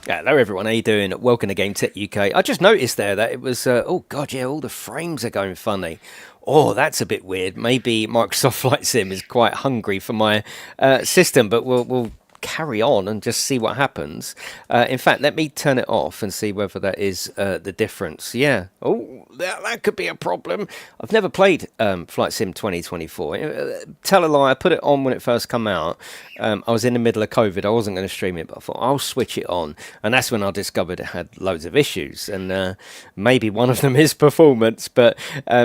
Hello everyone, how you doing? Welcome to GameTechUK. I just noticed there that it was, oh god, yeah, all the frames are going funny. Oh, that's a bit weird. Maybe Microsoft Flight Sim is quite hungry for my system, but we'll carry on and just see what happens. In fact, let me turn it off and see whether that is the difference. Yeah. Oh, that could be a problem. I've never played Flight Sim 2024. Tell a lie, I put it on when it first came out. I was in the middle of COVID. I wasn't going to stream it, but I thought I'll switch it on. And that's when I discovered it had loads of issues. And maybe one of them is performance. But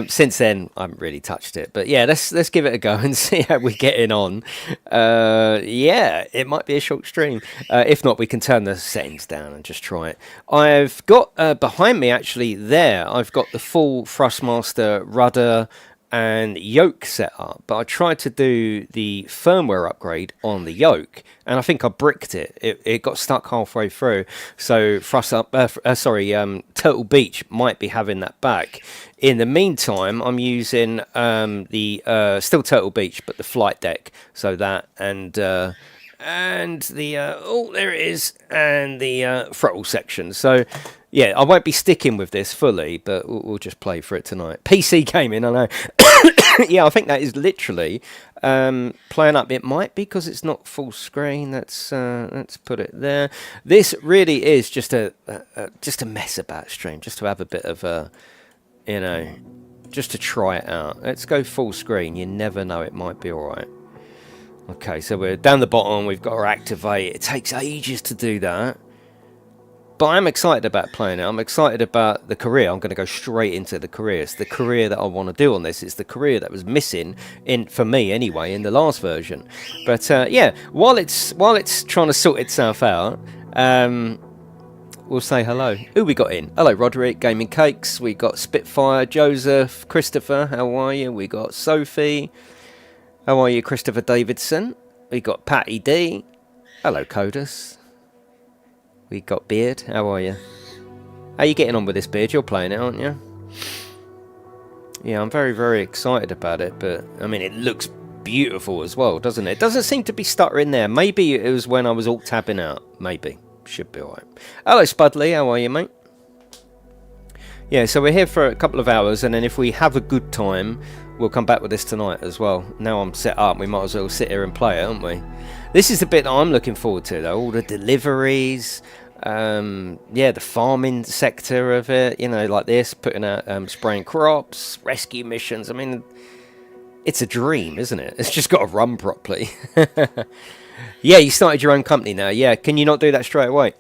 since then, I haven't really touched it. But yeah, let's give it a go and see how we're getting on. Yeah, it might be a short stream. If not, we can turn the settings down and just try it. I've got behind me actually there, I've got the full Thrustmaster rudder and yoke set up, but I tried to do the firmware upgrade on the yoke and I think I bricked it. It got stuck halfway through, so Turtle Beach might be having that back. In the meantime, I'm using the still Turtle Beach, but the flight deck, so that and the oh, there it is, and the throttle section. So yeah, I won't be sticking with this fully, but we'll just play for it tonight. PC gaming, I know. Yeah, I think that is literally playing up. It might be because it's not full screen. Let's put it there. This really is just a mess about stream, just to have a bit of a, you know, just to try it out. Let's go full screen. You never know, it might be all right. Okay, so we're down the bottom. We've got to activate. It takes ages to do that. But I'm excited about playing it. I'm excited about the career. I'm going to go straight into the career. It's the career that I want to do on this. It's the career that was missing, for me anyway, in the last version. But yeah, while it's trying to sort itself out, we'll say hello. Who we got in? Hello, Roderick, Gaming Cakes. We got Spitfire, Joseph, Christopher. How are you? We got Sophie. How are you, Christopher Davidson? We got Patty D. Hello, Codus. We got Beard. How are you? How are you getting on with this, Beard? You're playing it, aren't you? Yeah, I'm very, very excited about it. But, I mean, it looks beautiful as well, doesn't it? It doesn't seem to be stuttering there. Maybe it was when I was alt-tabbing out. Maybe. Should be alright. Hello, Spudley. How are you, mate? Yeah, so we're here for a couple of hours. And then if we have a good time, we'll come back with this tonight as well. Now I'm set up, we might as well sit here and play it, aren't we? This is the bit that I'm looking forward to, though. All the deliveries, yeah, the farming sector of it, you know, like this, putting out, spraying crops, rescue missions. I mean, it's a dream, isn't it? It's just got to run properly. Yeah, you started your own company now. Yeah, can you not do that straight away?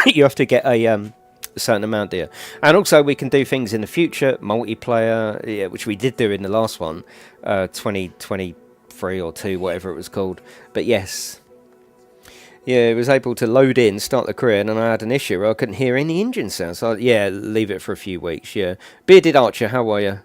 You have to get a certain amount, dear. And also we can do things in the future, multiplayer, yeah, which we did do in the last one, 2023 or 2, whatever it was called. But yes, yeah, it was able to load in, start the career, and then I had an issue where I couldn't hear any engine sounds. So yeah, leave it for a few weeks. Yeah, Bearded Archer, how are you?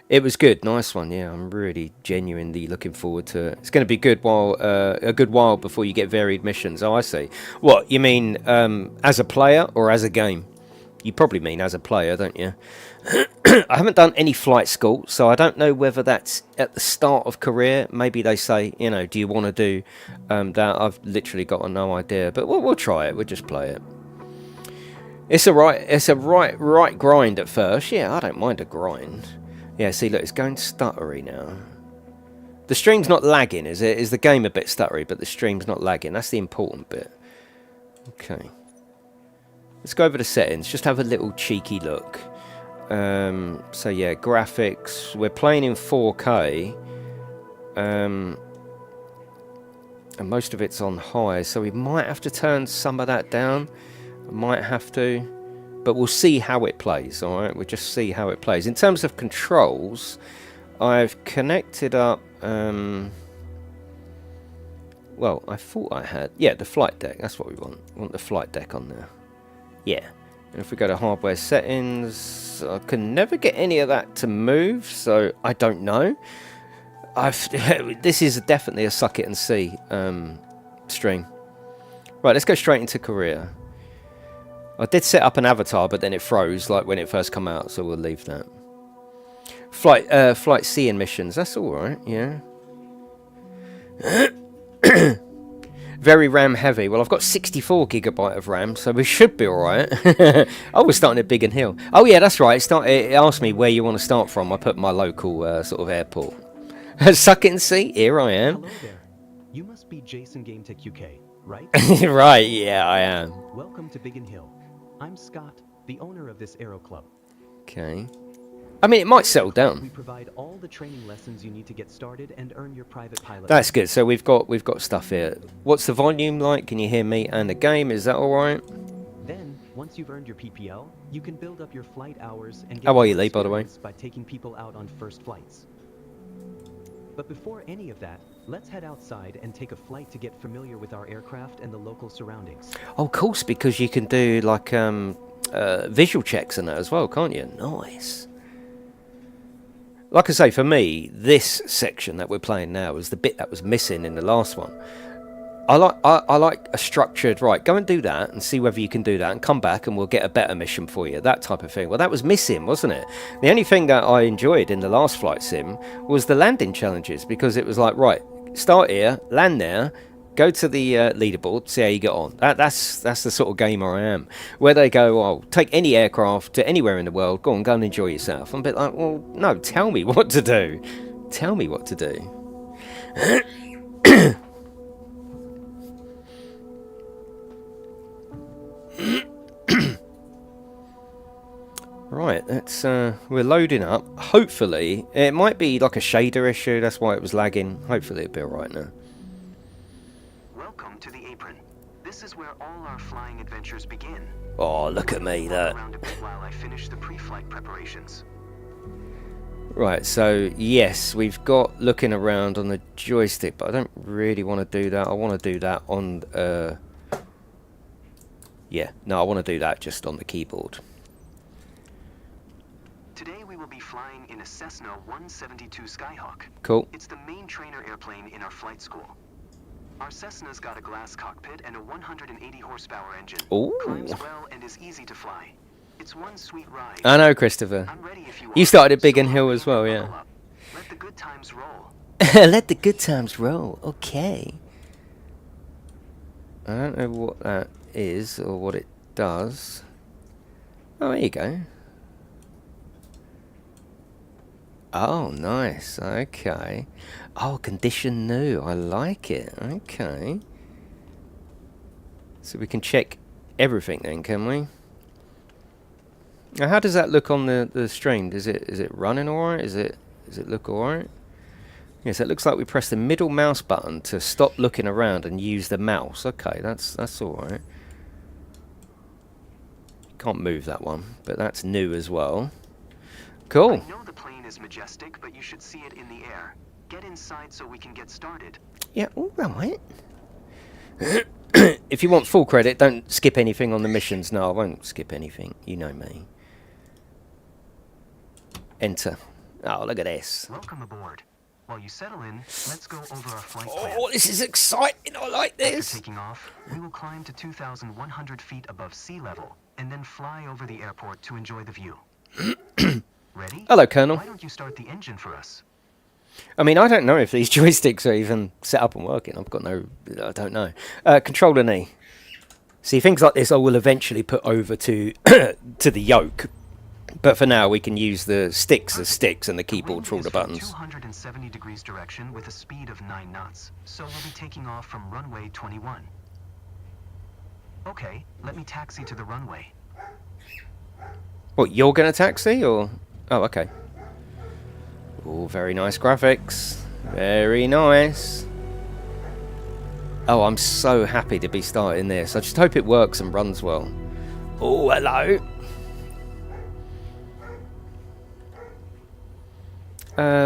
It was good, nice one. Yeah, I'm really genuinely looking forward to it. It's going to be good while a good while before you get varied missions. Oh, I see. What you mean, as a player or as a game? You probably mean as a player, don't you? I haven't done any flight school, so I don't know whether that's at the start of career. Maybe they say, you know, do you want to do that? I've literally got no idea, but we'll try it. We'll just play it. It's a right grind at first. Yeah, I don't mind a grind. Yeah, see, look, it's going stuttery now. The stream's not lagging, is it? Is the game a bit stuttery, but the stream's not lagging? That's the important bit. Okay. Let's go over the settings, just have a little cheeky look. So yeah, graphics, we're playing in 4K. And most of it's on high, so we might have to turn some of that down. Might have to. But we'll see how it plays, alright? We'll just see how it plays. In terms of controls, I've connected up... well, I thought I had... Yeah, the flight deck, that's what we want. We want the flight deck on there. Yeah, and if we go to hardware settings, I can never get any of that to move, so I don't know. This is definitely a suck it and see stream. Right, let's go straight into career. I did set up an avatar, but then it froze like when it first came out, so we'll leave that. Flight C and missions, that's all right, yeah. Very RAM heavy. Well, I've got 64GB of RAM, so we should be alright. Oh, we're starting at Biggin Hill. Oh yeah, that's right. It asked me where you want to start from. I put my local sort of airport. Suck it and see. Here I am. Hello there. You must be JasonGametechUK, right? Right, yeah, I am. Welcome to Biggin Hill. I'm Scott, the owner of this aero club. Okay. I mean, it might settle down. We provide all the training lessons you need to get started and earn your private pilot. That's good. So we've got stuff here. What's the volume like? Can you hear me and the game? Is that all right? Then, once you've earned your PPL, you can build up your flight hours and get How are you, more Lee, by the way? experience by taking people out on first flights. But before any of that, let's head outside and take a flight to get familiar with our aircraft and the local surroundings. Oh, of course, because you can do like visual checks and that as well, can't you? Nice. Like I say, for me, this section that we're playing now is the bit that was missing in the last one. I like a structured, right, go and do that and see whether you can do that and come back and we'll get a better mission for you, that type of thing. Well, that was missing, wasn't it? The only thing that I enjoyed in the last flight sim was the landing challenges, because it was like, right, start here, land there, go to the leaderboard, see how you get on. That's the sort of gamer I am. Where they go, oh, take any aircraft to anywhere in the world, go and enjoy yourself. I'm a bit like, well, no, tell me what to do. Tell me what to do. Right, that's we're loading up. Hopefully, it might be like a shader issue, that's why it was lagging. Hopefully it'll be alright now. Welcome to the apron. This is where all our flying adventures begin. Oh, look at me, that. Around a bit while I finish the pre-flight preparations. Right, so yes, we've got looking around on the joystick, but I don't really want to do that. I want to do that on yeah, no, I want to do that just on the keyboard. Today we will be flying in a Cessna 172 Skyhawk. Cool. It's the main trainer airplane in our flight school. Our Cessna's got a glass cockpit and a 180 horsepower engine. Ooh. Climbs well and is easy to fly. It's one sweet ride. I know, Christopher. I'm ready if you You are. started at Biggin So Hill as well, yeah. Let the good times roll. Let the good times roll. Okay. I don't know what that is or what it does. Oh, there you go. Oh, nice. Okay. Oh, condition new. I like it. Okay. So we can check everything then, can we? Now, how does that look on the stream? Is it running alright? Does it look alright? Yes, it looks like we press the middle mouse button to stop looking around and use the mouse. Okay, that's alright. Can't move that one, but that's new as well. Cool. I know the plane is majestic, but you should see it in the air. Get inside so we can get started. Yeah, alright. If you want full credit, don't skip anything on the missions. No, I won't skip anything. You know me. Enter. Oh, look at this. Welcome aboard. While you settle in, let's go over our flight plan. Oh, this is exciting. I like this. After taking off, we will climb to 2,100 feet above sea level, and then fly over the airport to enjoy the view. Ready? Hello, Colonel. Why don't you start the engine for us? I mean, I don't know if these joysticks are even set up and working. I don't know. Controller knee. See, things like this I will eventually put over to to the yoke. But for now, we can use the sticks as sticks and the keyboard for all the buttons. 270 degrees direction with a speed of 9 knots, so we'll be taking off from runway 21. Okay, let me taxi to the runway. What, you're going to taxi, or...? Oh, okay. Oh, very nice graphics. Very nice. Oh, I'm so happy to be starting this. I just hope it works and runs well. Oh, hello.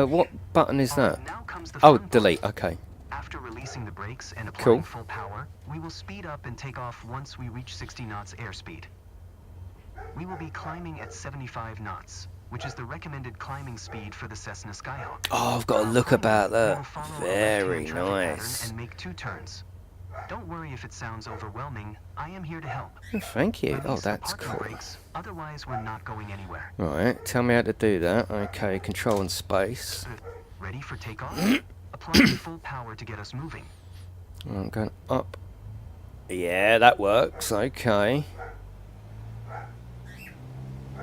What button is that? Oh, delete. Okay. After releasing the brakes and applying Cool. full power, we will speed up and take off once we reach 60 knots airspeed. We will be climbing at 75 knots, which is the recommended climbing speed for the Cessna Skyhawk. Oh, I've got to look about We will that. follow a Very left-hand traffic pattern nice. and make 2 turns. Don't worry if it sounds overwhelming. I am here to help. Oh, thank you. Oh, Release the that's parking cool. brakes, otherwise we're not going anywhere. Right, tell me how to do that. Okay, control and space. Ready for takeoff? Apply full power to get us moving. I'm going up Yeah, that works. Okay.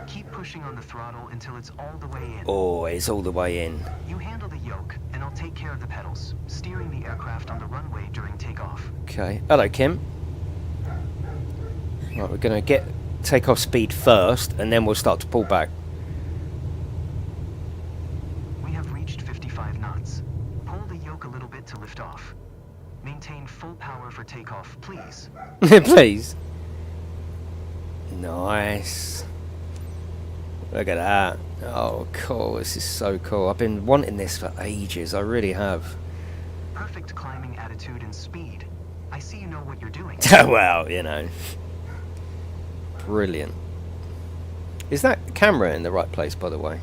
Keep pushing on the throttle until it's all the way in. Oh, it's all the way in. You handle the yoke, and I'll take care of the pedals, steering the aircraft on the runway during takeoff. Okay. Hello, Kim. Right, we're going to get takeoff speed first, and then we'll start to pull back. We have reached 55 knots. Pull the yoke a little bit to lift off. Maintain full power for takeoff, please. Please. Nice. Look at that. Oh, cool. This is so cool. I've been wanting this for ages. I really have. Perfect climbing attitude and speed. I see you know what you're doing. Well, you know. Brilliant. Is that camera in the right place, by the way?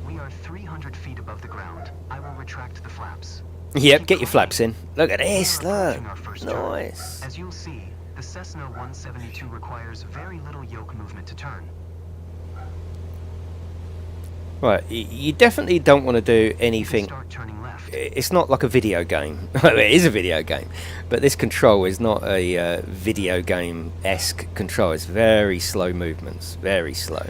We are 300 feet above the ground. I will retract the flaps. Yep, get your flaps in. Look at this, We are look. approaching our first turn. Nice. As you'll see, the Cessna 172 requires very little yoke movement to turn. Right, you definitely don't want to do anything. Start turning left. It's not like a video game. It is a video game, but this control is not a video game-esque control. It's very slow movements, very slow.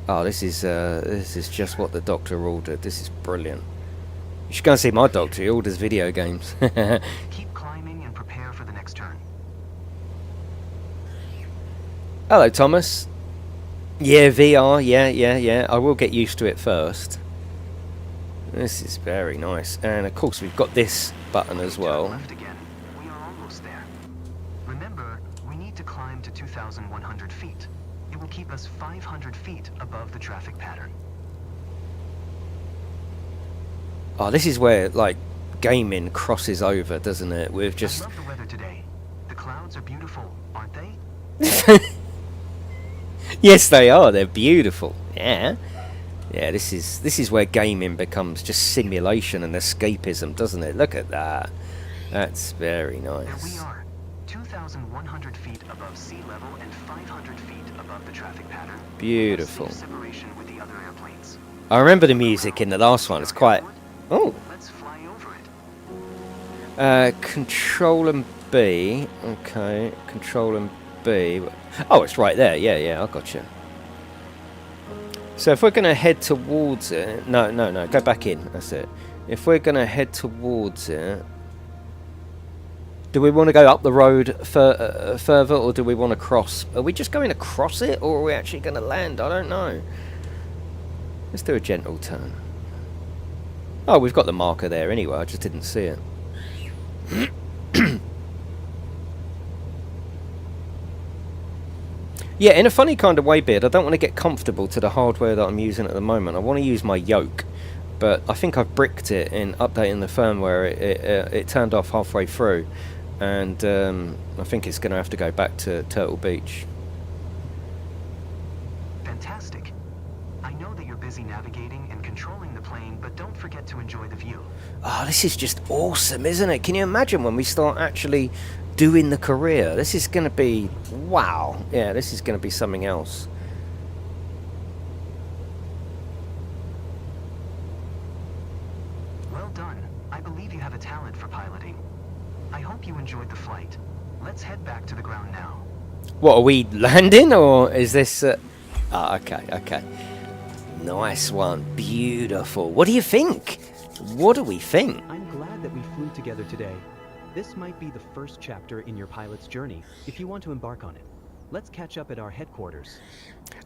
Oh, this is just what the doctor ordered. This is brilliant. You should go and see my doctor. He orders video games. Keep climbing and prepare for the next turn. Hello, Thomas. Yeah, VR. Yeah. I will get used to it first. This is very nice. And of course, we've got this button as well. Turn left again. We are almost there. Remember, we need to climb to 2,100 feet. It will keep us 500 feet above the traffic pattern. Oh, this is where, like, gaming crosses over, doesn't it? We've I just... love the weather today. The clouds are beautiful, aren't they? Yes, they are. They're beautiful. Yeah. Yeah, this is where gaming becomes just simulation and escapism, doesn't it? Look at that. That's very There we nice. are, 2,100 feet above sea level and 500 feet above the traffic pattern. Beautiful. Safe separation with the other airplanes. I remember the music in the last one. It's quite... Oh. Let's fly over it. Control and B. Okay. Control and B. Oh, it's right there. Yeah, I got you. So if we're going to head towards it... No. Go back in. That's it. If we're going to head towards it... Do we want to go up the road further, or do we want to cross? Are we just going to cross it, or are we actually going to land? I don't know. Let's do a gentle turn. Oh, we've got the marker there anyway. I just didn't see it. Yeah, in a funny kind of way, Beard, I don't want to get comfortable to the hardware that I'm using at the moment. I want to use my yoke, but I think I've bricked it in updating the firmware. It turned off halfway through, and I think it's going to have to go back to Turtle Beach. Fantastic. I know that you're busy navigating and controlling the plane, but don't forget to enjoy the view. Oh, this is just awesome, isn't it? Can you imagine when we start actually doing the career? This is going to be... Wow. Yeah, this is going to be something else. Well done. I believe you have a talent for piloting. I hope you enjoyed the flight. Let's head back to the ground now. What, are we landing, or is this... okay. Nice one. Beautiful. What do you think? What do we think? I'm glad that we flew together today. This might be the first chapter in your pilot's journey, if you want to embark on it. Let's catch up at our headquarters.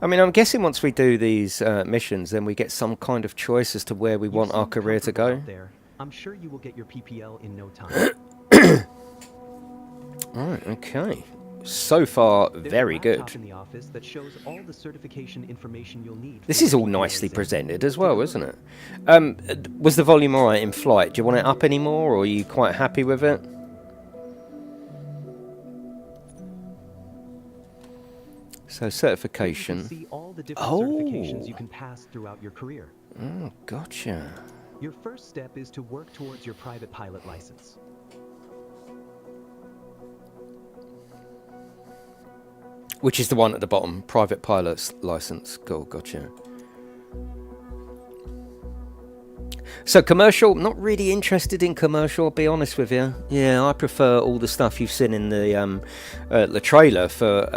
I mean, I'm guessing once we do these missions, then we get some kind of choice as to where we want our seem career to comfortable go. out there. I'm sure you will get your PPL in no time. Right, okay. So far, There's very a laptop good. in the office that shows all the certification information you'll need. This for is your all PPL nicely exam. presented as well, isn't it? Was the volume alright in flight? Do you want it up anymore, or are you quite happy with it? So You certification. can see all the different Oh. certifications you can pass throughout your career. Oh, gotcha. Your first step is to work towards your private pilot license. Which is the one at the bottom, private pilot's license. Cool, gotcha. So commercial, not really interested in commercial, I'll be honest with you. Yeah, I prefer all the stuff you've seen in the trailer for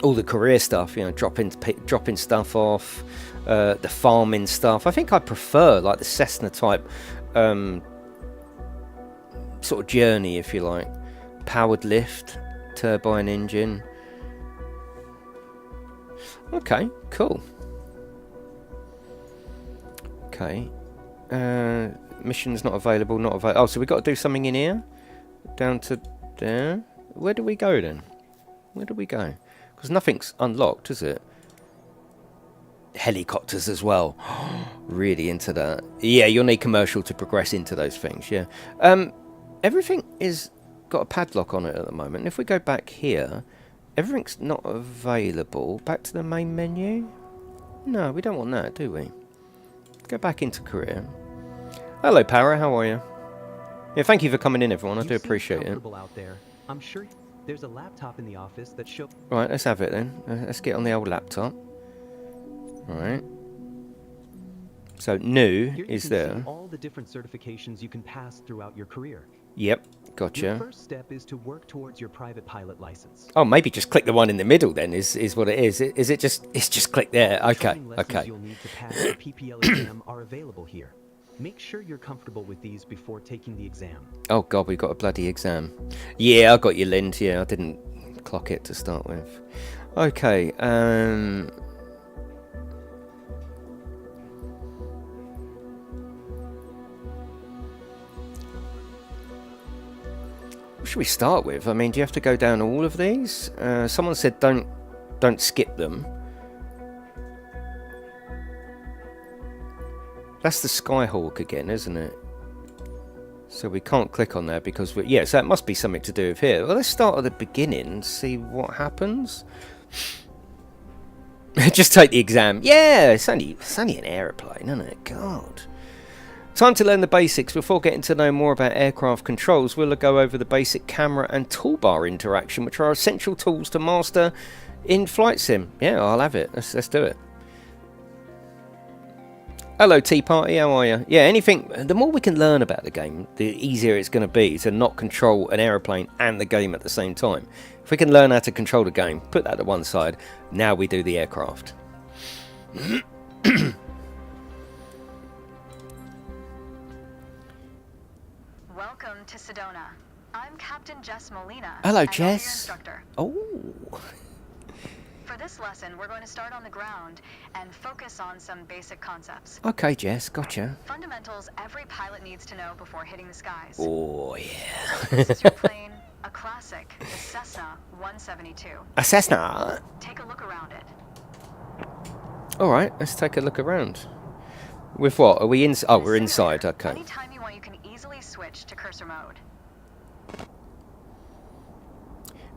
all the career stuff, you know, dropping stuff off, the farming stuff. I think I prefer like the Cessna type sort of journey, if you like. Powered lift, turbine engine. Okay, cool. Okay. Mission's not available, not available. Oh, so we got to do something in here? Down to there? Where do we go then? Where do we go? Because nothing's unlocked, is it? Helicopters as well. Really into that. Yeah, you'll need commercial to progress into those things, yeah. Everything is got a padlock on it at the moment. If we go back here, everything's not available. Back to the main menu? No, we don't want that, do we? Go back into career. Hello, Para. How are you? Yeah, thank you for coming in, everyone. I do appreciate it. Out there. I'm sure there's a laptop in the office that show. Right, let's have it then. Let's get on the old laptop. Right. So new is there. See all the different certifications you can pass throughout your career. Yep, gotcha. Your first step is to work towards your private pilot license. Oh, maybe just click the one in the middle then. Is what it is. Is it just? It's just click there. Okay, okay. You'll need to pass the PPL exam are available here. Make sure you're comfortable with these before taking the exam. Oh God, we got a bloody exam. Yeah, I got you, Lind. Yeah, I didn't clock it to start with. Okay. What should we start with? I mean, do you have to go down all of these? Someone said don't skip them. That's the Skyhawk again, isn't it? So we can't click on there because so that must be something to do with here. Well, let's start at the beginning and see what happens. Just take the exam. Yeah, it's only an aeroplane, isn't it? God. Time to learn the basics. Before getting to know more about aircraft controls, we'll go over the basic camera and toolbar interaction, which are essential tools to master in Flight Sim. Yeah, I'll have it. Let's do it. Hello, Tea Party. How are you? Yeah, anything. The more we can learn about the game, the easier it's going to be to not control an aeroplane and the game at the same time. If we can learn how to control the game, put that to one side. Now we do the aircraft. Welcome to Sedona. I'm Captain Jess Molina. Hello, and Jess. I'll be your instructor. Oh. For this lesson, we're going to start on the ground and focus on some basic concepts. Okay, Jess, gotcha. Fundamentals every pilot needs to know before hitting the skies. Oh, yeah. This is your plane, a classic, the Cessna 172. A Cessna. Take a look around it. All right, let's take a look around. With what? Are we in? Oh, we're inside. Okay. Anytime you want, you can easily switch to cursor mode.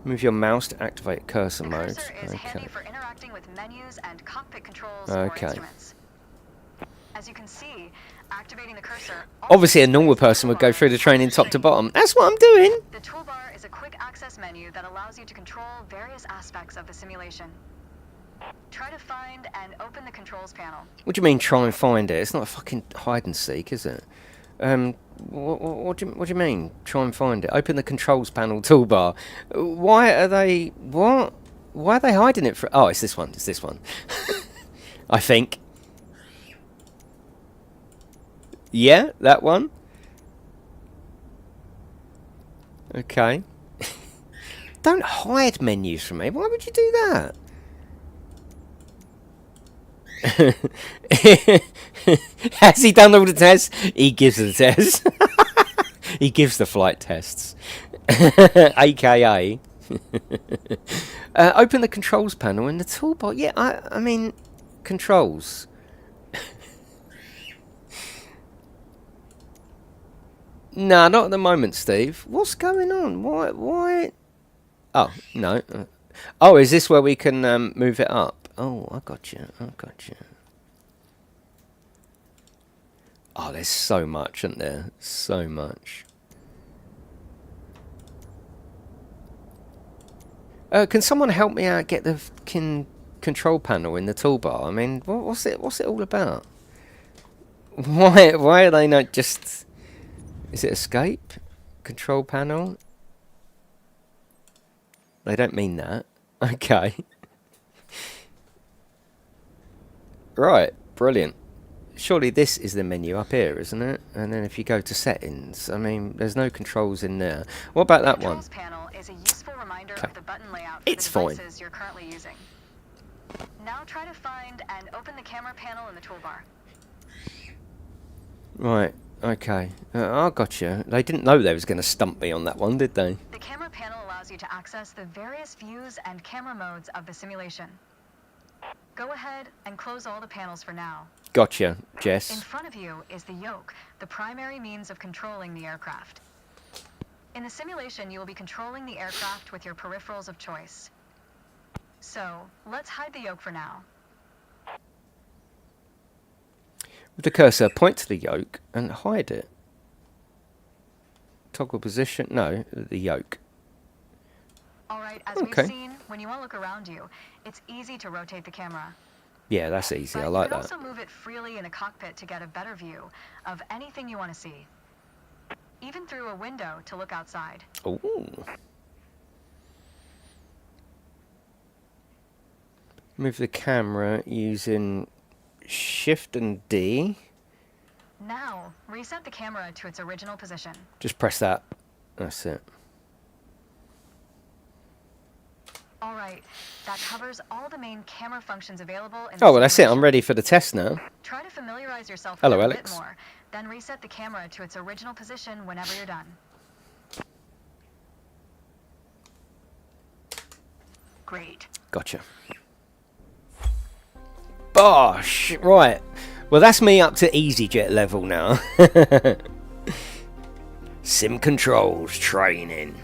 Move your mouse to activate cursor mode. Cursor is handy for interacting with menus and cockpit controls or instruments. As you can see, activating the cursor. Obviously, a normal person would go through the training top to bottom. That's what I'm doing. The toolbar is a quick access menu that allows you to control various aspects of the simulation. Try to find and open the controls panel. What do you mean, try and find it? It's not a fucking hide and seek, is it? What do you mean? Try and find it. Open the controls panel toolbar. Why are they... What? Why are they hiding it from... Oh, it's this one. It's this one. I think. Yeah, that one. Okay. Don't hide menus from me. Why would you do that? Has he done all the tests? He gives the tests. He gives the flight tests. AKA. Open the controls panel in the toolbar. Yeah, I mean, controls. Nah, not at the moment, Steve. What's going on? Why? Oh, no. Oh, is this where we can move it up? Oh, I got you. Oh, there's so much, isn't there? So much. Can someone help me out get the fucking control panel in the toolbar? I mean, what's it all about? Why are they not just... Is it escape? Control panel? They don't mean that. Okay. Right, brilliant. Surely this is the menu up here, isn't it? And then if you go to settings, I mean, there's no controls in there. What about that one? The controls panel is a useful reminder of the button layout for It's the fine. devices you're currently using. Now try to find and open the camera panel in the toolbar. Right, okay. I gotcha. They didn't know they was going to stump me on that one, did they? The camera panel allows you to access the various views and camera modes of the simulation. Go ahead and close all the panels for now. Gotcha, In Jess. front of you is the yoke, the primary means of controlling the aircraft. In the simulation, you will be controlling the aircraft with your peripherals of choice. So, let's hide the yoke for now. With the cursor, point to the yoke and hide it. Toggle position. No, the yoke. Alright, as Okay. we've seen, when you want to look around you, it's easy to rotate the camera. Yeah, that's easy. But I like you can that. also move it freely in the cockpit to get a better view of anything you want to see. Even through a window to look outside. Ooh. Move the camera using Shift and D. Now, reset the camera to its original position. Just press that. That's it. Alright, that covers all the main camera functions available in the Oh, well, that's it. I'm simulation. ready for the test now. Try to familiarize yourself Hello, with it a Alex. bit more, then reset the camera to its original position whenever you're done. Great. Gotcha. Bosh! Right. Well, that's me up to EasyJet level now. Sim controls training.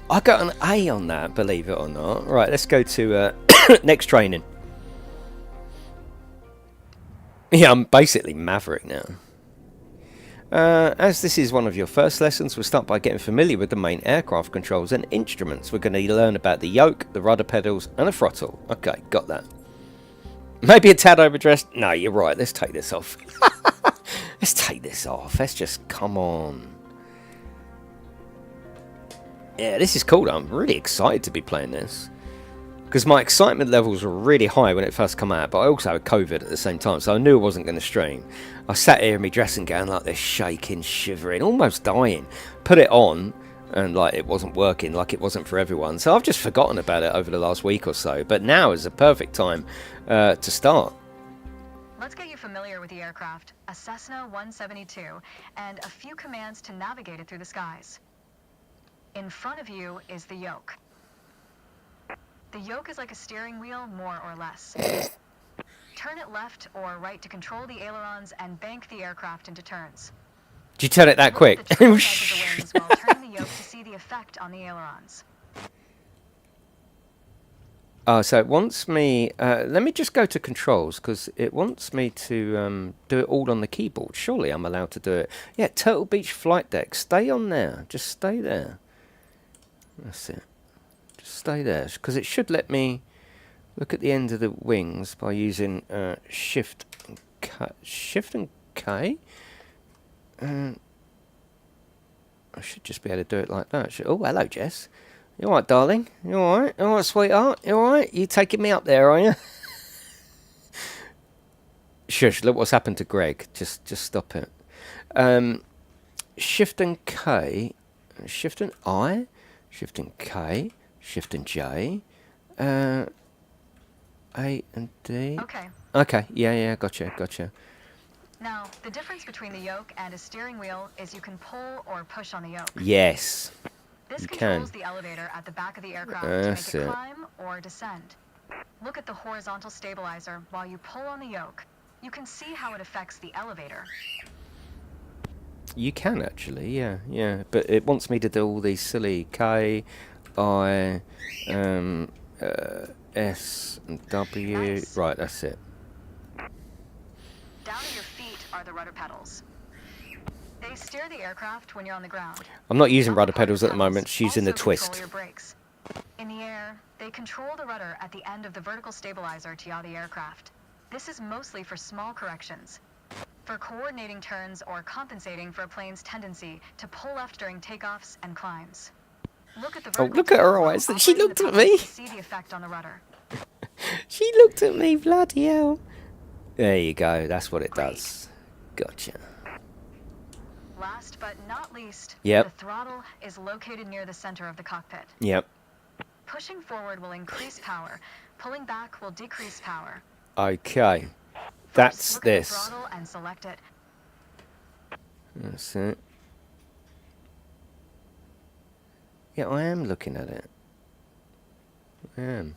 I got an A on that, believe it or not. Right, let's go to next training. Yeah, I'm basically Maverick now. As this is one of your first lessons, we'll start by getting familiar with the main aircraft controls and instruments. We're going to learn about the yoke, the rudder pedals, and the throttle. Okay, got that. Maybe a tad overdressed? No, you're right. Let's take this off. Let's take this off. Let's just, come on. Yeah, this is cool. I'm really excited to be playing this. Because my excitement levels were really high when it first came out, but I also had COVID at the same time, so I knew I wasn't going to stream. I sat here in my dressing gown like this, shaking, shivering, almost dying. Put it on, and like it wasn't working, like it wasn't for everyone. So I've just forgotten about it over the last week or so, but now is a perfect time to start. Let's get you familiar with the aircraft, a Cessna 172, and a few commands to navigate it through the skies. In front of you is the yoke. The yoke is like a steering wheel, more or less. Turn it left or right to control the ailerons and bank the aircraft into turns. Did you turn it that quick? Look at the trailing edge of the wings while turning the yoke to see the effect on the ailerons. So it wants me... let me just go to controls, because it wants me to do it all on the keyboard. Surely I'm allowed to do it. Yeah, Turtle Beach flight deck. Stay on there. Just stay there. That's it. Just stay there, because it should let me look at the end of the wings by using Shift and K. Shift and K? I should just be able to do it like that. Oh, hello, Jess. You alright, darling? You alright? You alright, sweetheart? You alright? You taking me up there, are you? Shush, look what's happened to Greg. Just stop it. Shift and K. Shift and I. Shift and K. Shift and J. A and D. Okay. Okay, yeah, gotcha. Now, the difference between the yoke and a steering wheel is you can pull or push on the yoke. Yes. This You controls can. the elevator at the back of the aircraft That's to make it it. climb or descend. Look at the horizontal stabilizer while you pull on the yoke. You can see how it affects the elevator. You can actually, yeah. But it wants me to do all these silly K, I, S, and W. Nice. Right, that's it. Down at your feet are the rudder pedals. They We steer the aircraft when you're on the ground. I'm not using rudder Upper part pedals of at the moment, pedals just using the also control twist. your brakes. In the air, they control the rudder at the end of the vertical stabilizer to yaw the aircraft. This is mostly for small corrections. For coordinating turns or compensating for a plane's tendency to pull left during takeoffs and climbs. Look at the Oh, vertical look at her tail eyes. while She operating looked the at pedals me. to see the effect on the rudder. She looked at me, bloody hell. There you go, that's what it does. Gotcha. Last but not least, Yep. the throttle is located near the center of the cockpit. Yep. Pushing forward will increase power. Pulling back will decrease power. Okay. First, That's look at the this. throttle and select it. That's it. Yeah, I am looking at it. I am.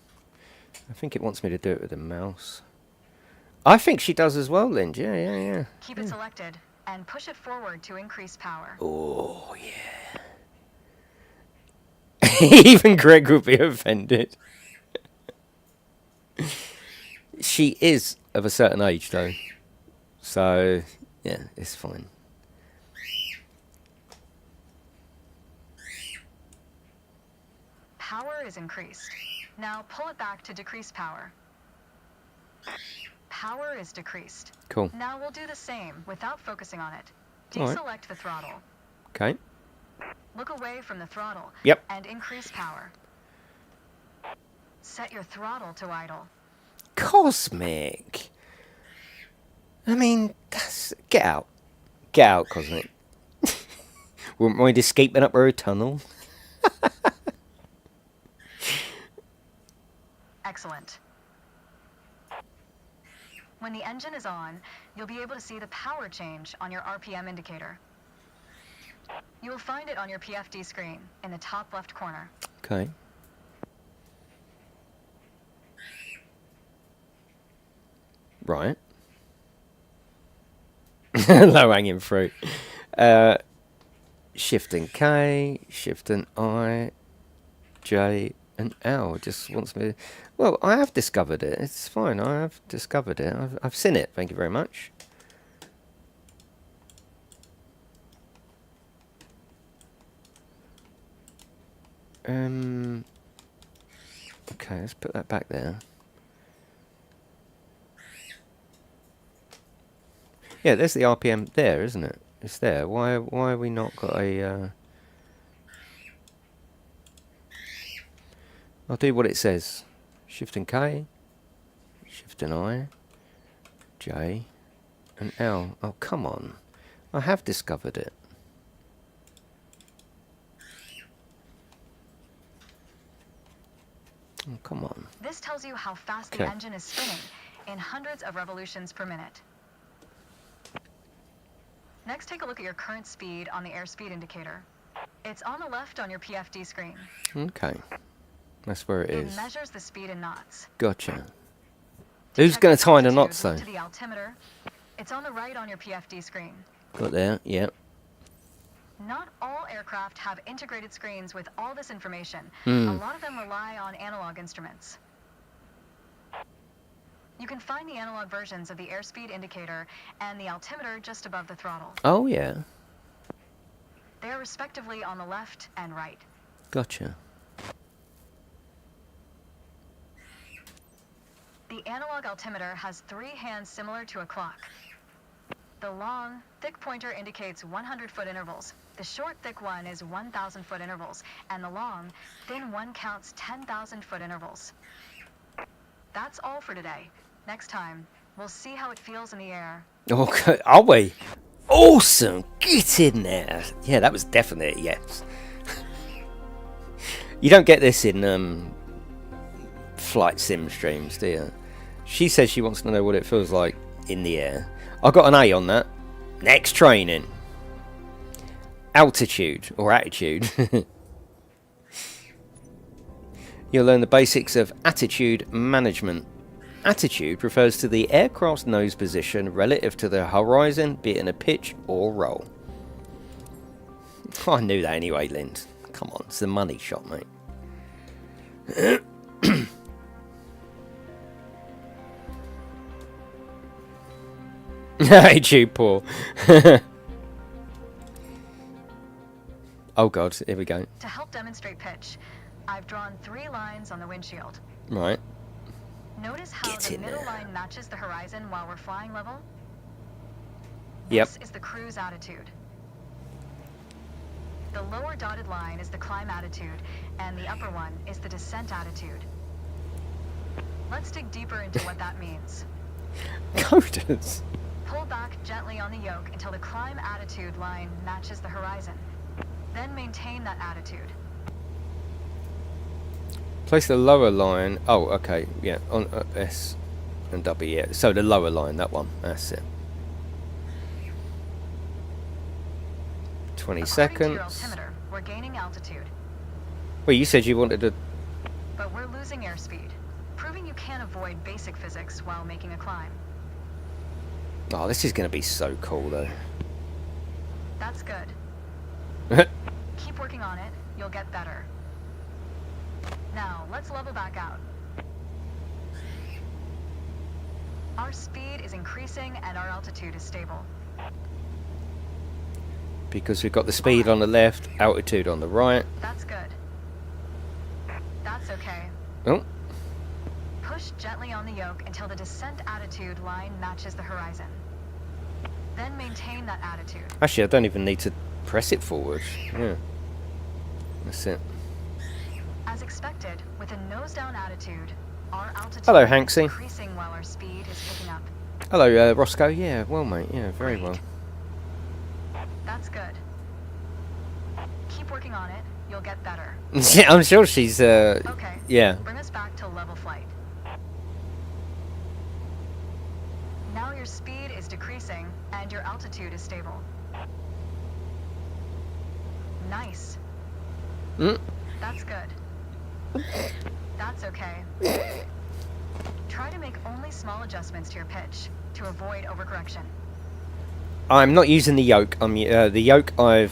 I think it wants me to do it with the mouse. I think she does as well, Lind. Yeah, yeah, yeah. Keep it selected and push it forward to increase power. Oh, yeah. Even Greg would be offended. She is of a certain age, though. So, yeah, it's fine. Power is increased. Now pull it back to decrease power. Power is decreased. Cool. Now we'll do the same without focusing on it. All right. Deselect the throttle. Okay. Look away from the throttle. Yep. And increase power. Set your throttle to idle. Cosmic. I mean, that's... Get out. Get out, Cosmic. Wouldn't mind escaping up her tunnel. Excellent. When the engine is on, you'll be able to see the power change on your RPM indicator. You will find it on your PFD screen in the top left corner. Okay. Right. Low hanging fruit. Shift and K, Shift and I, J and L. It just wants me. Well, I have discovered it. It's fine. I have discovered it. I've seen it. Thank you very much. Okay, let's put that back there. Yeah, there's the RPM there, isn't it? It's there. Why have we not got a... I'll do what it says. Shift and K, Shift and I, J and L. Oh, come on. I have discovered it. Oh, come on. This tells you how fast Okay. the engine is spinning in hundreds of revolutions per minute. Next, take a look at your current speed on the airspeed indicator. It's on the left on your PFD screen. Okay. That's where it It is. measures the speed in knots. Gotcha. To Who's check going the to tie the altitude, knots, look though? to the altimeter. It's on the right on your PFD screen. Got there, yep. Not all aircraft have integrated screens with all this information. Hmm. A lot of them rely on analog instruments. You can find the analog versions of the airspeed indicator and the altimeter just above the throttle. Oh, yeah. They are respectively on the left and right. Gotcha. The analog altimeter has 3 hands similar to a clock. The long, thick pointer indicates 100-foot intervals. The short, thick one is 1,000-foot intervals. And the long, thin one counts 10,000-foot intervals. That's all for today. Next time, we'll see how it feels in the air. Okay, are we? Awesome! Get in there! Yeah, that was definitely a yes. You don't get this in flight sim streams, do you? She says she wants to know what it feels like in the air. I got an A on that. Next training. Altitude, or attitude. You'll learn the basics of attitude management. Attitude refers to the aircraft's nose position relative to the horizon, be it in a pitch or roll. I knew that anyway, Lind. Come on, it's the money shot, mate. Attitude, Paul. Oh god, here we go. To help demonstrate pitch, I've drawn 3 lines on the windshield. Right. Notice how Get the in middle there. line matches the horizon while we're flying level? Yep. This is the cruise attitude. The lower dotted line is the climb attitude, and the upper one is the descent attitude. Let's dig deeper into what that means. Coders. Pull back gently on the yoke until the climb attitude line matches the horizon. Then maintain that attitude. Place the lower line. Oh, okay. Yeah, on S and W. Yeah. So the lower line, that one. That's it. 20 According to your seconds. altimeter, we're gaining altitude, Well, you said you wanted to. but we're losing airspeed, proving you can't avoid basic physics while making a climb. Oh, this is going to be so cool, though. That's good. Keep working on it, you'll get better. Now, let's level back out. Our speed is increasing and our altitude is stable. Because we've got the speed on the left, altitude on the right. That's good. That's okay. Oh, Push gently on the yoke until the descent attitude line matches the horizon. Then maintain that attitude. actually, I don't even need to press it forward. Yeah. That's it. As expected, with a nose-down attitude, our altitude Hello, is Hanksy. increasing while our speed is picking up. Hello, Roscoe. Yeah, well, mate. Yeah, very Great. well. That's good. Keep working on it, you'll get better. Yeah, I'm sure she's. Okay. Yeah. Bring us back to level flight. Now your speed is decreasing and your altitude is stable. Nice. Mm. That's good. That's okay. Try to make only small adjustments to your pitch to avoid overcorrection. I'm not using the yoke. The yoke. I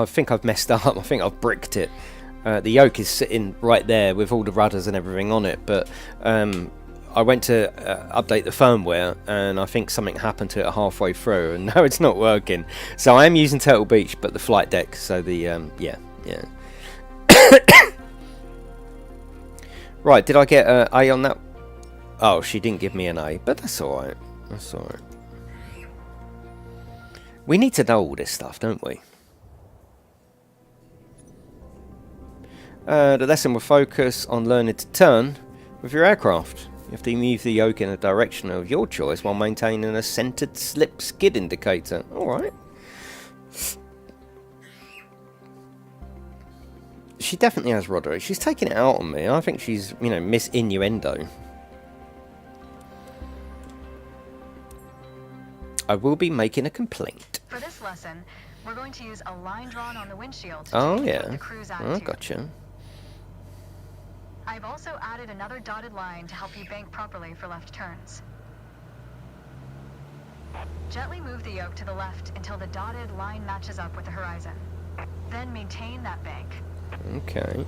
think I've messed up. I think I've bricked it. The yoke is sitting right there with all the rudders and everything on it. But I went to update the firmware, and I think something happened to it halfway through, and now it's not working. So I am using Turtle Beach, but the flight deck. So the yeah. Right, did I get an A on that? Oh, she didn't give me an A, but that's alright. That's alright. We need to know all this stuff, don't we? The lesson will focus on learning to turn with your aircraft. You have to move the yoke in a direction of your choice while maintaining a centered slip skid indicator. Alright. She definitely has Roderick. She's taking it out on me. I think she's, you know, Miss Innuendo. I will be making a complaint. For this lesson, we're going to use a line drawn on the windshield to Oh, indicate yeah. the cruise Oh, attitude. gotcha. I've also added another dotted line to help you bank properly for left turns. Gently move the yoke to the left until the dotted line matches up with the horizon. Then maintain that bank. Okay.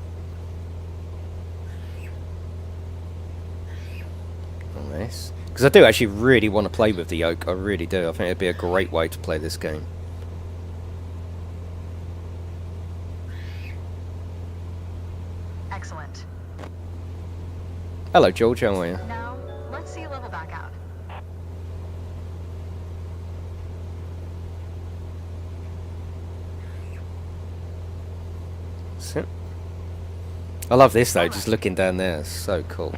Nice. Because I do actually really want to play with the yoke. I really do. I think it'd be a great way to play this game. Excellent. Hello, George. How are you? Now, let's see you level back out. Sit. I love this though. Just looking down there, it's so cool.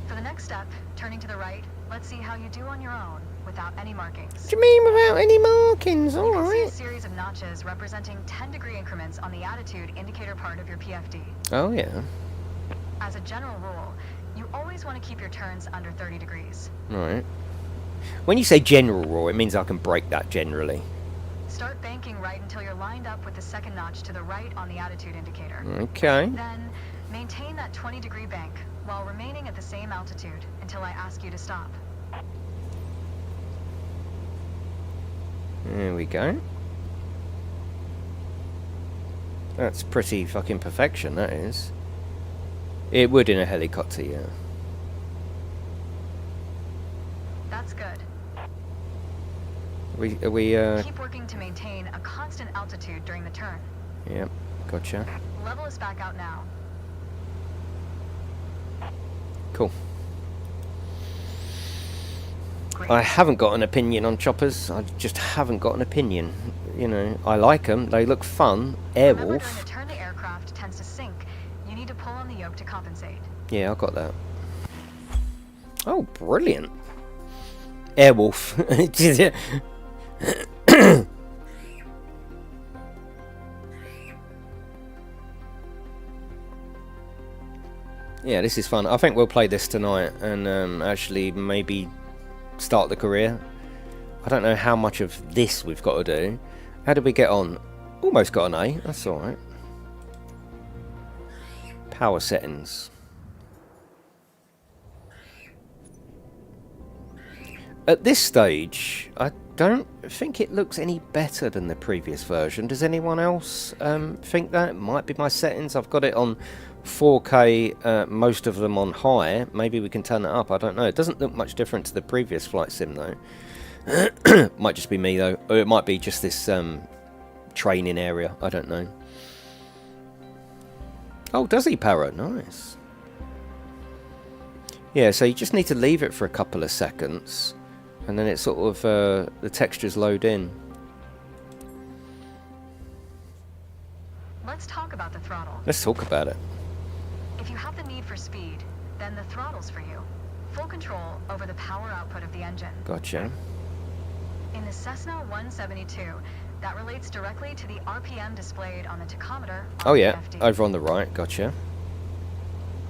For the next step, turning to the right, let's see how you do on your own without any markings. What do you mean without any markings? You can see a Alright. series of notches representing 10-degree increments on the attitude indicator part of your PFD. Oh yeah. As a general rule, you always want to keep your turns under 30 degrees. Right. When you say general rule, it means I can break that generally. Start banking right until you're lined up with the second notch to the right on the attitude indicator. Okay. Then, maintain that 20-degree bank while remaining at the same altitude until I ask you to stop. There we go. That's pretty fucking perfection, that is. It would in a helicopter, yeah. That's good. Are we Keep working to maintain a constant altitude during the turn. yeah, gotcha. Level us back out now. Cool. Great. I haven't got an opinion on choppers. I just haven't got an opinion. You know, I like them. They look fun. Remember, during Airwolf. the turn the aircraft tends to sink. You need to pull on the yoke to compensate. Yeah, I got that. Oh, brilliant. Airwolf. Yeah, this is fun. I think we'll play this tonight and actually maybe start the career. I don't know how much of this we've got to do. How did we get on? Almost got an A. That's alright. Power settings. At this stage, I don't think it looks any better than the previous version. Does anyone else think that? It might be my settings. I've got it on 4K, most of them on high. Maybe we can turn it up. I don't know. It doesn't look much different to the previous flight sim, though. Might just be me, though. Or it might be just this training area. I don't know. Oh, does he para? Nice. Yeah, so you just need to leave it for a couple of seconds. And then it sort of, the textures load in. Let's talk about the throttle. Let's talk about it. If you have the need for speed, then the throttle's for you. Full control over the power output of the engine. Gotcha. In the Cessna 172, that relates directly to the RPM displayed on the tachometer. Oh yeah, FD. over on the right. Gotcha.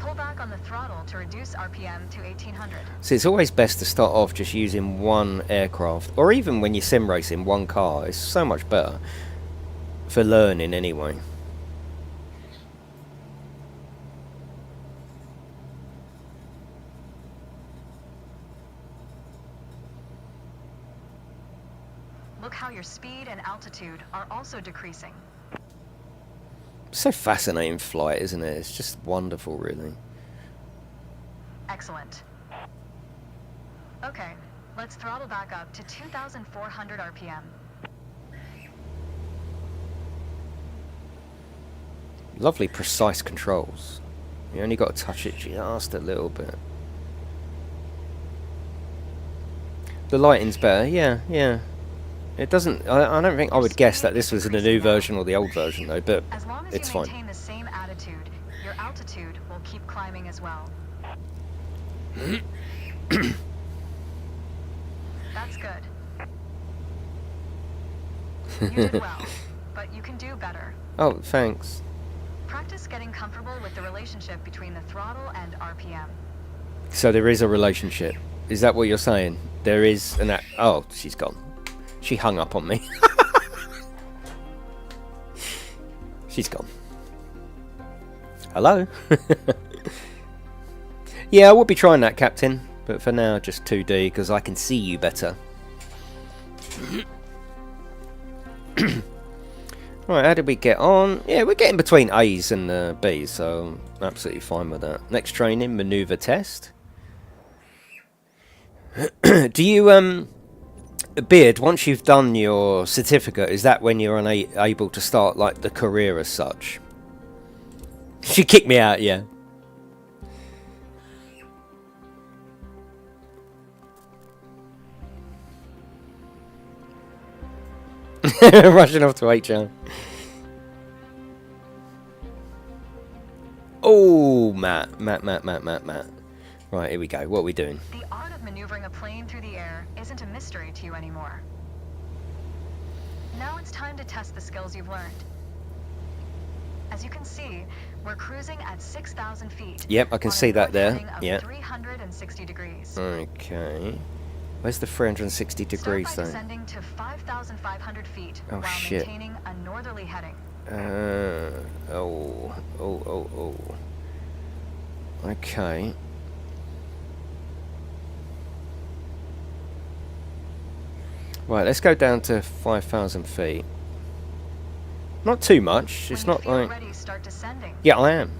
Pull back on the throttle to reduce RPM to 1800. So it's always best to start off just using one aircraft, or even when you're sim racing, one car. It's so much better for learning anyway. Look how your speed and altitude are also decreasing. So fascinating flight, isn't it? It's just wonderful, really. Excellent. Okay, let's throttle back up to 2,400 RPM. Lovely precise controls. You only got to touch it just a little bit. The lighting's better, yeah. It doesn't. I don't think I would guess that this was in the new version or the old version though, but As long as it's you fine. maintain the same attitude, your altitude will keep climbing as well. That's good. You did well, but you can do better. Oh, thanks. Practice getting comfortable with the relationship between the throttle and RPM. So there is a relationship. Is that what you're saying? There is an. Oh, she's gone. She hung up on me. She's gone. Hello? Yeah, I will be trying that, Captain. But for now, just 2D, because I can see you better. Right, how did we get on? Yeah, we're getting between A's and B's, so I'm absolutely fine with that. Next training, maneuver test. Do you, Beard, once you've done your certificate, is that when you're able to start, like, the career as such? She kicked me out, yeah. Rushing off to HR. Oh, Matt. Right, here we go. What are we doing? The art of maneuvering a plane through the air isn't a mystery to you anymore. Now it's time to test the skills you've learned. As you can see, we're cruising at 6,000 feet. Yep, I can on a see that north there. heading of Yeah. 360 degrees. Okay. Where's the 360 degrees, Start by though? descending to 5,500 feet Oh, while shit. maintaining a northerly heading. Oh. Okay. Right, let's go down to 5,000 feet. Not too much. It's When not you feel like... ready, start descending. Yeah, I am.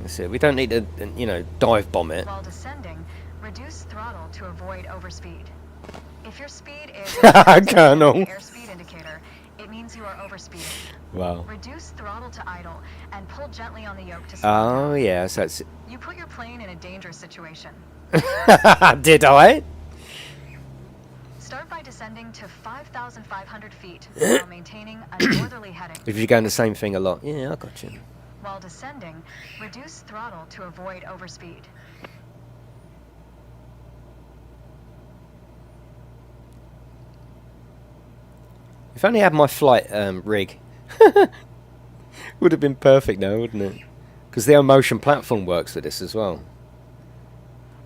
That's it. We don't need to, you know, dive bomb it. While descending, reduce throttle to avoid overspeed. If your speed is Colonel. the airspeed indicator, it means you are overspeeding. Wow. Reduce throttle to idle and pull gently on the yoke to slow Oh down. yeah, so that's. You put your plane in a dangerous situation. Did I? Start by descending to 5,500 feet while maintaining a northerly heading. If you're going the same thing a lot, yeah, I got you. While descending, reduce throttle to avoid overspeed. If only I had my flight rig, would have been perfect now, wouldn't it? Because the motion platform works with this as well.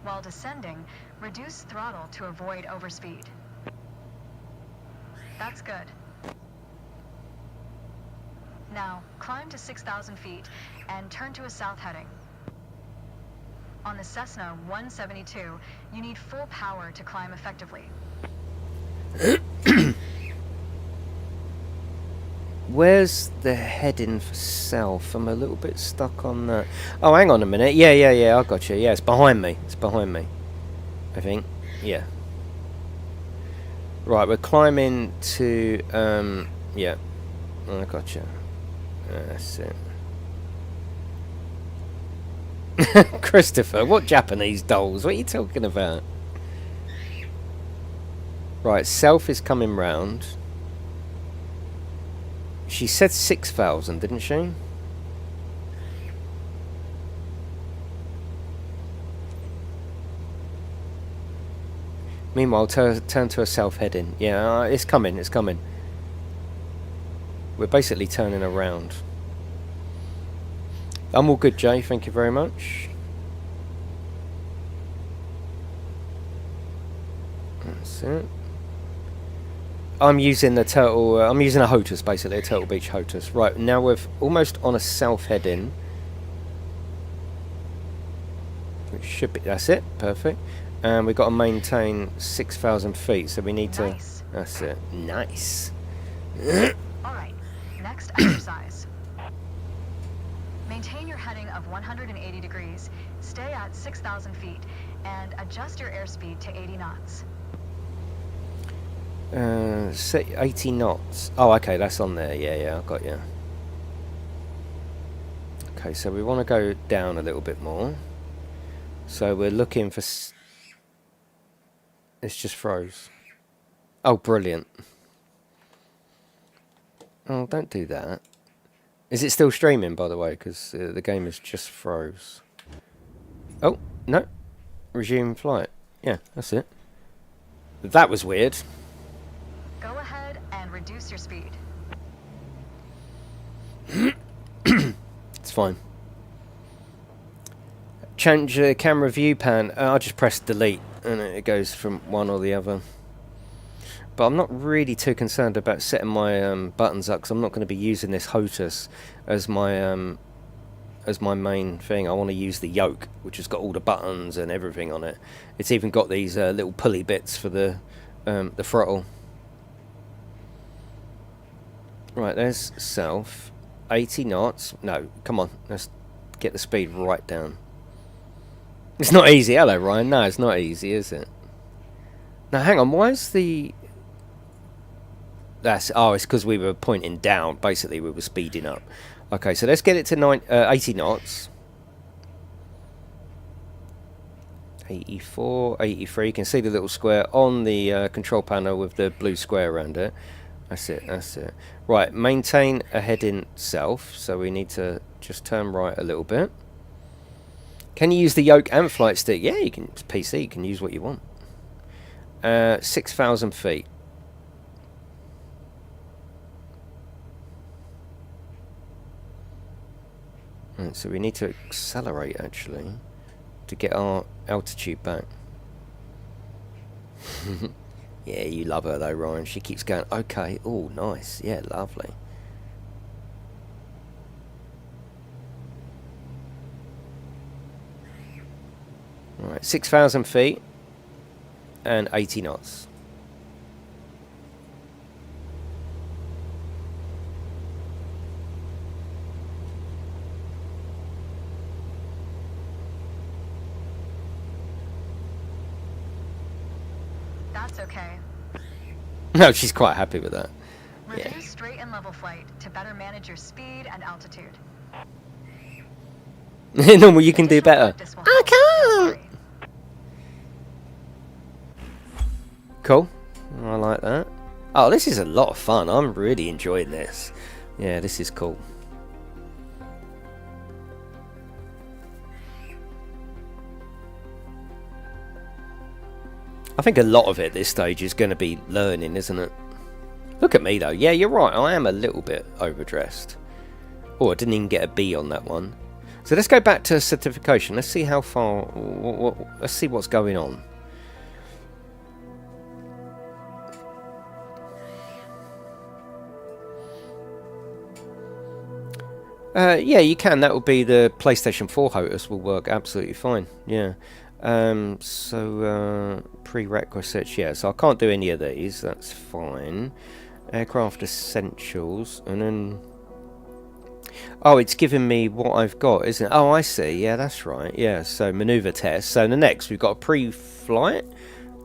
While descending, reduce throttle to avoid overspeed. That's good. Now, climb to 6,000 feet and turn to a south heading. On the Cessna 172, you need full power to climb effectively. Where's the heading for south? I'm a little bit stuck on that. Oh, hang on a minute. Yeah, I got you. Yeah, it's behind me. It's behind me. I think. Yeah. Right, we're climbing to, yeah. I got you. That's it. Christopher, what Japanese dolls? What are you talking about? Right, south is coming round. She said 6,000, didn't she? Meanwhile, turn to a south heading. Yeah, it's coming, it's coming. We're basically turning around. I'm all good, Jay. Thank you very much. That's it. I'm using the turtle. I'm using a HOTUS, basically a Turtle Beach HOTUS. Right now we're almost on a south heading. Which should be. That's it. Perfect. And we've got to maintain 6,000 feet, so we need to. Nice. That's it. Nice. All right, next exercise. Maintain your heading of 180 degrees, stay at 6,000 feet, and adjust your airspeed to 80 knots. Say 80 knots. Oh, okay, that's on there. Yeah, I've got you. Okay, so we want to go down a little bit more. So we're looking for. It's just froze. Oh, brilliant. Oh, don't do that. Is it still streaming, by the way? Because the game is just froze. Oh, no. Resume flight. Yeah, that's it. That was weird. Go ahead and reduce your speed. It's fine. Change the camera view pan. I just press delete and it goes from one or the other. But I'm not really too concerned about setting my buttons up because I'm not going to be using this HOTUS as my main thing. I want to use the yoke, which has got all the buttons and everything on it. It's even got these little pulley bits for the throttle. Right, there's south. 80 knots. No, come on. Let's get the speed right down. It's not easy. Hello, Ryan. No, it's not easy, is it? Now, hang on. Why is the... That's... Oh, it's because we were pointing down. Basically, we were speeding up. Okay, so let's get it to 80 knots. 84, 83. You can see the little square on the control panel with the blue square around it. That's it, that's it. Right, maintain a heading south. So we need to just turn right a little bit. Can you use the yoke and flight stick? Yeah, you can. It's PC, you can use what you want. 6,000 feet. Right, so we need to accelerate, actually, to get our altitude back. Yeah, you love her, though, Ryan. She keeps going, okay, oh, nice. Yeah, lovely. Alright, 6,000 feet and 80 knots. That's okay. No, she's quite happy with that. Review straight and level flight to better manage your speed and altitude. Normal, you can do Additional better. practice will I help, don't can't. worry. Cool. I like that. Oh, this is a lot of fun. I'm really enjoying this. Yeah, this is cool. I think a lot of it at this stage is going to be learning, isn't it? Look at me, though. Yeah, you're right. I am a little bit overdressed. Oh, I didn't even get a B on that one. So let's go back to certification. Let's see how far... let's see what's going on. Yeah, you can. That will be the PlayStation 4 HOTAS will work absolutely fine. Yeah. Prerequisites. Yeah, so I can't do any of these. That's fine. Aircraft essentials. And then... Oh, it's giving me what I've got, isn't it? Oh, I see. Yeah, that's right. Yeah, so maneuver test. So the next, we've got a pre-flight.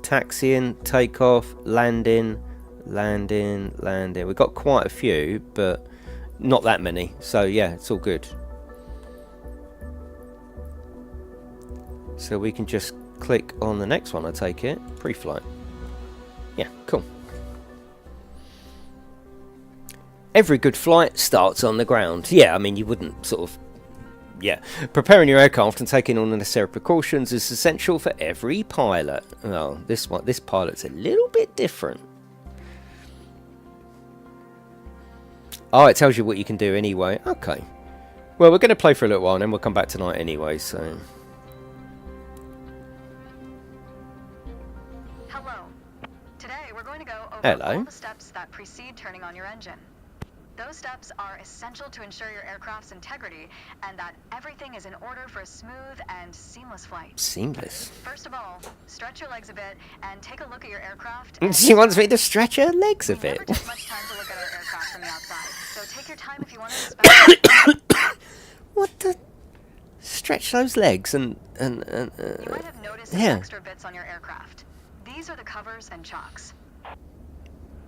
Taxiing, takeoff, landing. We've got quite a few, but... not that many, so yeah, it's all good. So we can just click on the next one, I take it. Pre-flight. Yeah, cool. Every good flight starts on the ground. Yeah, I mean, you wouldn't sort of... yeah. Preparing your aircraft and taking all the necessary precautions is essential for every pilot. Well, this pilot's a little bit different. Oh, it tells you what you can do anyway. Okay. Well, we're going to play for a little while and then we'll come back tonight anyway, so... Hello. Today we're going to go over all the steps that precede turning on your engine. Those steps are essential to ensure your aircraft's integrity and that everything is in order for a smooth and seamless flight. Seamless. First of all, stretch your legs a bit and take a look at your aircraft. She wants me to stretch her legs a We bit. never take much time to look at our aircraft from the outside, so take your time if you want to inspect it. What the... stretch those legs and You might have noticed some yeah. extra bits on your aircraft. These are the covers and chocks.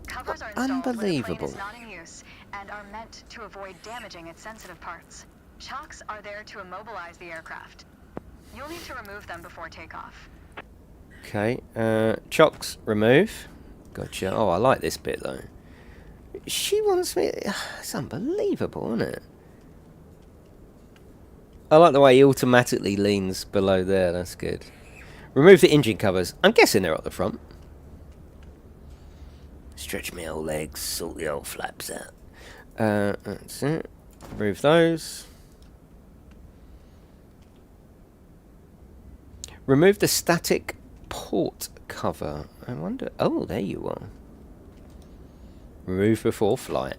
Covers are installed when the Unbelievable. plane is not in use and are meant to avoid damaging its sensitive parts. Chocks are there to immobilize the aircraft. You'll need to remove them before takeoff. Okay, chocks, remove. Gotcha. Oh, I like this bit, though. She wants me... it's unbelievable, isn't it? I like the way he automatically leans below there. That's good. Remove the engine covers. I'm guessing they're at the front. Stretch my old legs, sort the old flaps out. That's it. Remove those. Remove the static port cover. I wonder... oh, there you are. Remove before flight.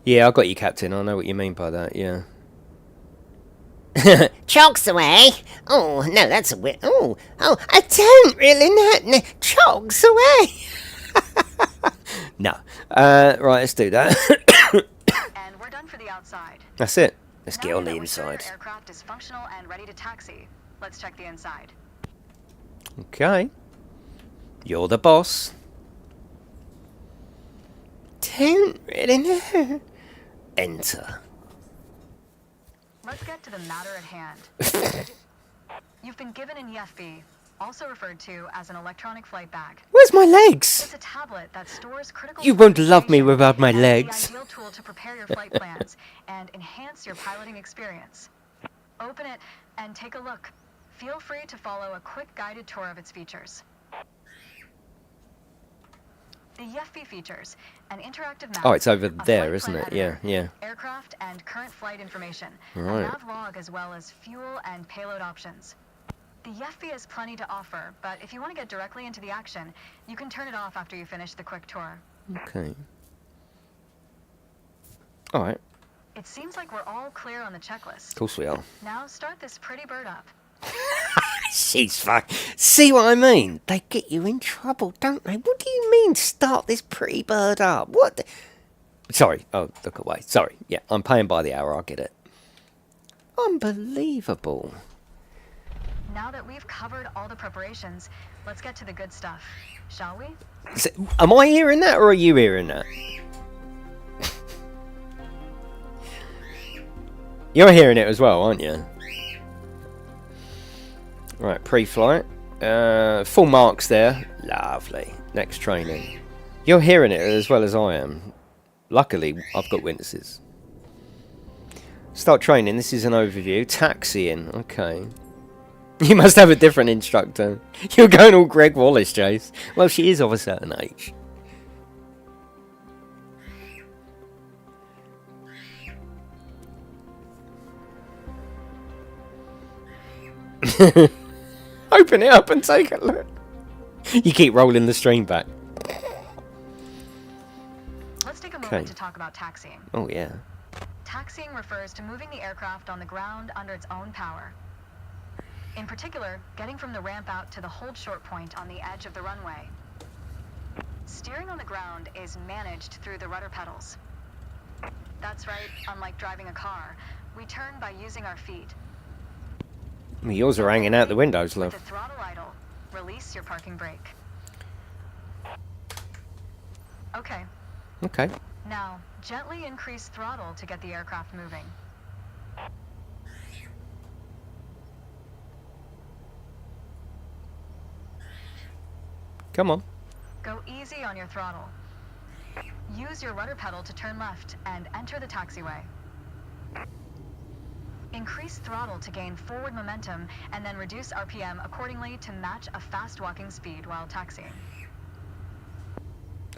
Yeah, I got you, Captain. I know what you mean by that, yeah. Chokes away. Oh, no, that's a bit... oh, I don't really know. Chokes away. No. Right, let's do that. And we're done for the outside. That's it. Let's Now get on that the we're sure inside. your aircraft is functional and ready to taxi. Let's check the inside. Okay. You're the boss. Don't really know. Enter. Let's get to the matter at hand. You've been given an EFB, also referred to as an electronic flight bag. Where's my legs? It's a tablet that stores critical You won't love me information without my and is legs. the ideal tool to prepare your flight plans and enhance your piloting experience. Open it and take a look. Feel free to follow a quick guided tour of its features. The EFB features an interactive map. Oh, it's over a there, flight isn't plan it? Yeah, editor, yeah. Aircraft and current flight information. Right. A nav log as well as fuel and payload options. The EFB has plenty to offer, but if you want to get directly into the action, you can turn it off after you finish the quick tour. Okay. Alright. It seems like we're all clear on the checklist. Of course we are. Now start this pretty bird up. She's fuck. See what I mean? They get you in trouble, don't they? What do you mean, start this pretty bird up? What? Sorry. Oh, look away. Sorry. Yeah, I'm paying by the hour. I get it. Unbelievable. Now that we've covered all the preparations, let's get to the good stuff, shall we? Am I hearing that, or are you hearing that? You're hearing it as well, aren't you? Right, pre-flight. Full marks there. Lovely. Next training. You're hearing it as well as I am. Luckily, I've got witnesses. Start training. This is an overview. Taxiing. Okay. You must have a different instructor. You're going all Greg Wallace, Jace. Well, she is of a certain age. Open it up and take a look. You keep rolling the stream back. Let's take a moment to talk about taxiing. Oh, yeah. Taxiing refers to moving the aircraft on the ground under its own power. In particular, getting from the ramp out to the hold short point on the edge of the runway. Steering on the ground is managed through the rudder pedals. That's right, unlike driving a car, we turn by using our feet. Well, yours are hanging out the windows, love. With the throttle idle, release your parking brake. Okay. Okay. Now, gently increase throttle to get the aircraft moving. Come on. Go easy on your throttle. Use your rudder pedal to turn left and enter the taxiway. Increase throttle to gain forward momentum and then reduce RPM accordingly to match a fast walking speed while taxiing.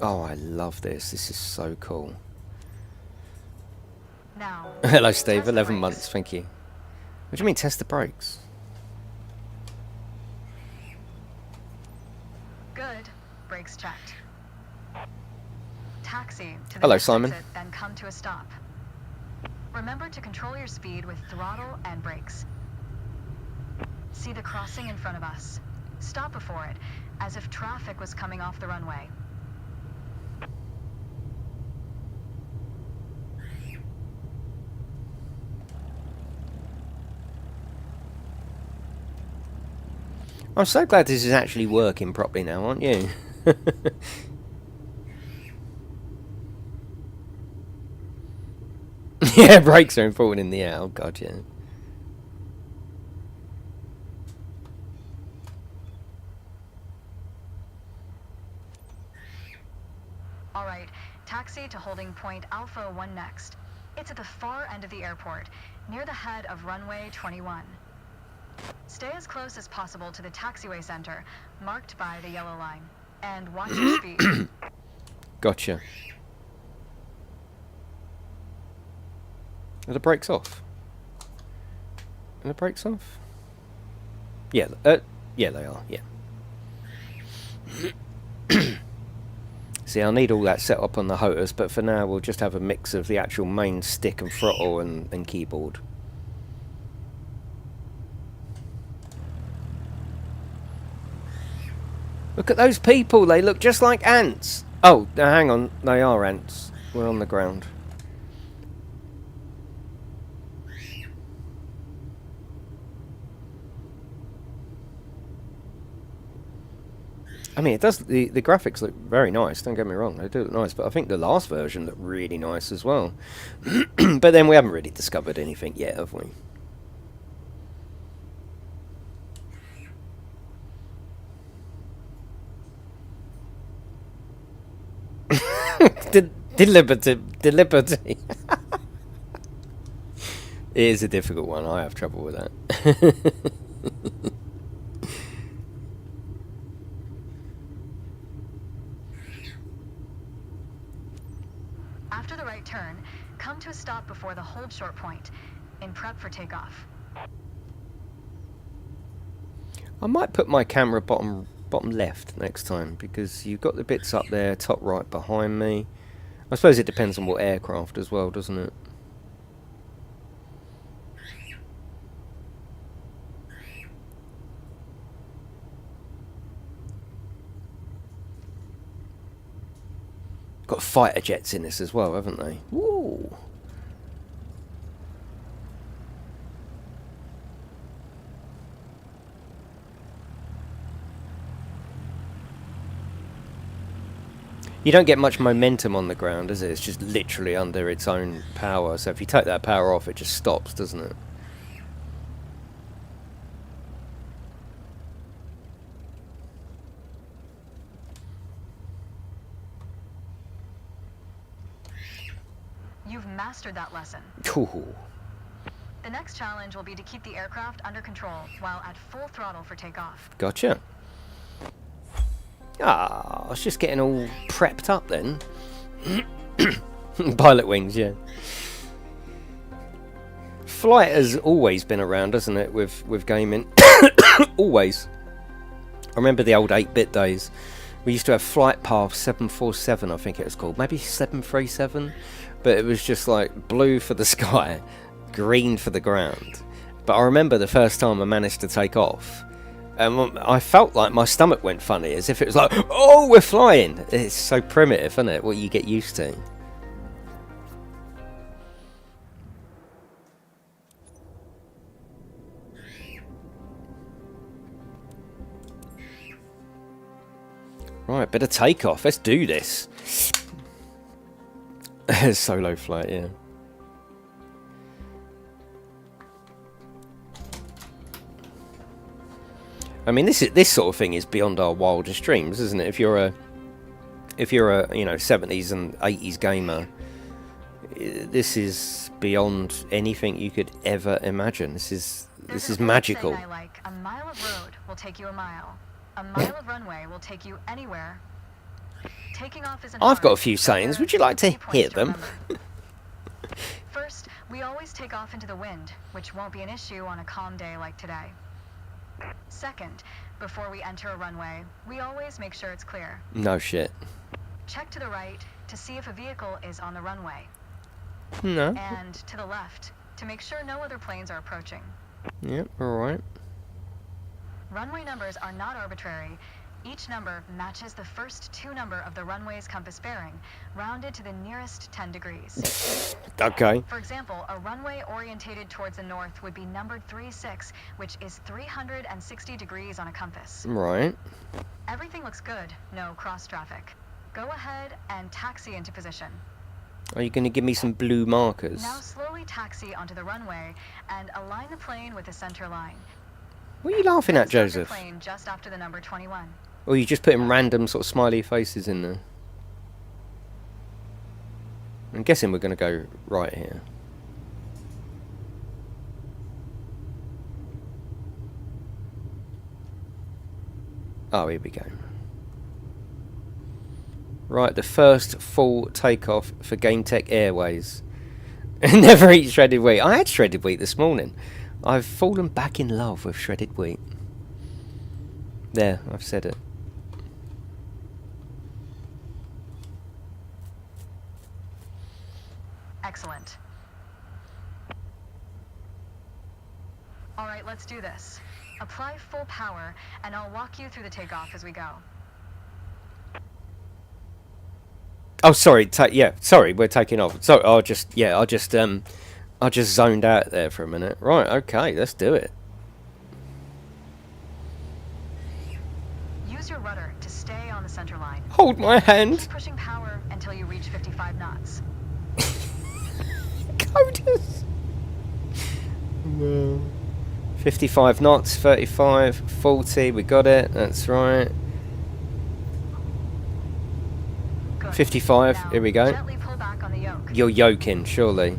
Oh, I love this. This is so cool. Now, Hello, Steve. test the 11 brakes. months. Thank you. What do you mean, test the brakes? Good. Brakes checked. Taxi to the Hello, next Simon. exit, then come to a stop. Remember to control your speed with throttle and brakes. See the crossing in front of us. Stop before it, as if traffic was coming off the runway. I'm so glad this is actually working properly now, aren't you? Yeah, brakes are important in the air. Oh, God, yeah. All right, taxi to holding point Alpha 1 next. It's at the far end of the airport, near the head of runway 21. Stay as close as possible to the taxiway center, marked by the yellow line, and watch your speed. Gotcha. Are the brakes off? Are the brakes off? Yeah, yeah, they are, yeah. See, I'll need all that set up on the HOTAS, but for now we'll just have a mix of the actual main stick and throttle and keyboard. Look at those people, they look just like ants. Oh, now hang on, they are ants. We're on the ground. I mean, it does. The graphics look very nice. Don't get me wrong; they do look nice. But I think the last version looked really nice as well. But then we haven't really discovered anything yet, have we? Deliberty. It is a difficult one. I have trouble with that. After the right turn, come to a stop before the hold short point, in prep for takeoff. I might put my camera bottom left next time, because you've got the bits up there, top right behind me. I suppose it depends on what aircraft as well, doesn't it? Got fighter jets in this as well, haven't they? Woo! You don't get much momentum on the ground, is it? It's just literally under its own power. So if you take that power off, it just stops, doesn't it? You've mastered that lesson. Ooh. The next challenge will be to keep the aircraft under control while at full throttle for takeoff. Gotcha. Ah, I was just getting all prepped up then. Pilot wings, yeah. Flight has always been around, hasn't it, with gaming? Always. I remember the old 8-bit days. We used to have Flight Path 747, I think it was called. Maybe 737? But it was just like blue for the sky, green for the ground. But I remember the first time I managed to take off, I felt like my stomach went funny, as if it was like, oh, we're flying. It's so primitive, isn't it? What you get used to. Right, bit of takeoff. Let's do this. Solo flight, yeah. I mean, this sort of thing is beyond our wildest dreams, isn't it? If you're a you know 70s and 80s gamer, this is beyond anything you could ever imagine. This is magical. I like, a mile of road will take you a mile. A mile of runway will take you anywhere. Taking off isn't I've hard. got a few sayings. Would you like to hear them? First, we always take off into the wind, which won't be an issue on a calm day like today. Second, before we enter a runway, we always make sure it's clear. No shit. Check to the right to see if a vehicle is on the runway. No. And to the left to make sure no other planes are approaching. Yep, alright. Runway numbers are not arbitrary. Each number matches the first 2 number of the runway's compass bearing, rounded to the nearest 10 degrees. Okay. For example, a runway orientated towards the north would be numbered 36, which is 360 degrees on a compass. Right. Everything looks good, no cross traffic. Go ahead and taxi into position. Are you going to give me some blue markers? Now slowly taxi onto the runway and align the plane with the center line. What are you laughing at, Start your Joseph? plane just after the number 21. Or you just putting random sort of smiley faces in there? I'm guessing we're going to go right here. Oh, here we go. Right, the first full takeoff for GameTech Airways. Never eat shredded wheat. I had shredded wheat this morning. I've fallen back in love with shredded wheat. There, I've said it. Excellent. All right, let's do this. Apply full power, and I'll walk you through the takeoff as we go. Oh, sorry. Yeah, sorry. We're taking off. So I just zoned out there for a minute. Right. Okay. Let's do it. Use your rudder to stay on the center line. Hold my hand. Keep pushing power until you reach 55 knots. Coders. No. 55 knots. 35. 40. We got it. That's right. Good. 55. Now, Here we go. Gently pull back on the yoke. You're yoking, surely.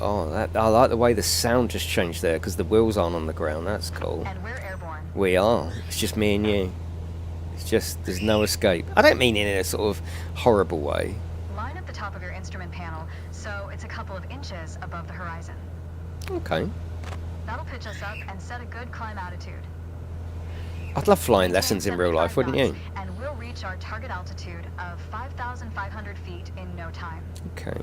Oh, I like the way the sound just changed there because the wheels aren't on the ground. That's cool. And we're airborne. We are. It's just me and you. It's just, there's no escape. I don't mean in a sort of horrible way. Line up the top of your instrument panel so it's a couple of inches above the horizon. Okay. That'll pitch us up and set a good climb attitude. I'd love flying lessons in real life, wouldn't you? And we'll reach our target altitude of 5,500 feet in no time. Okay.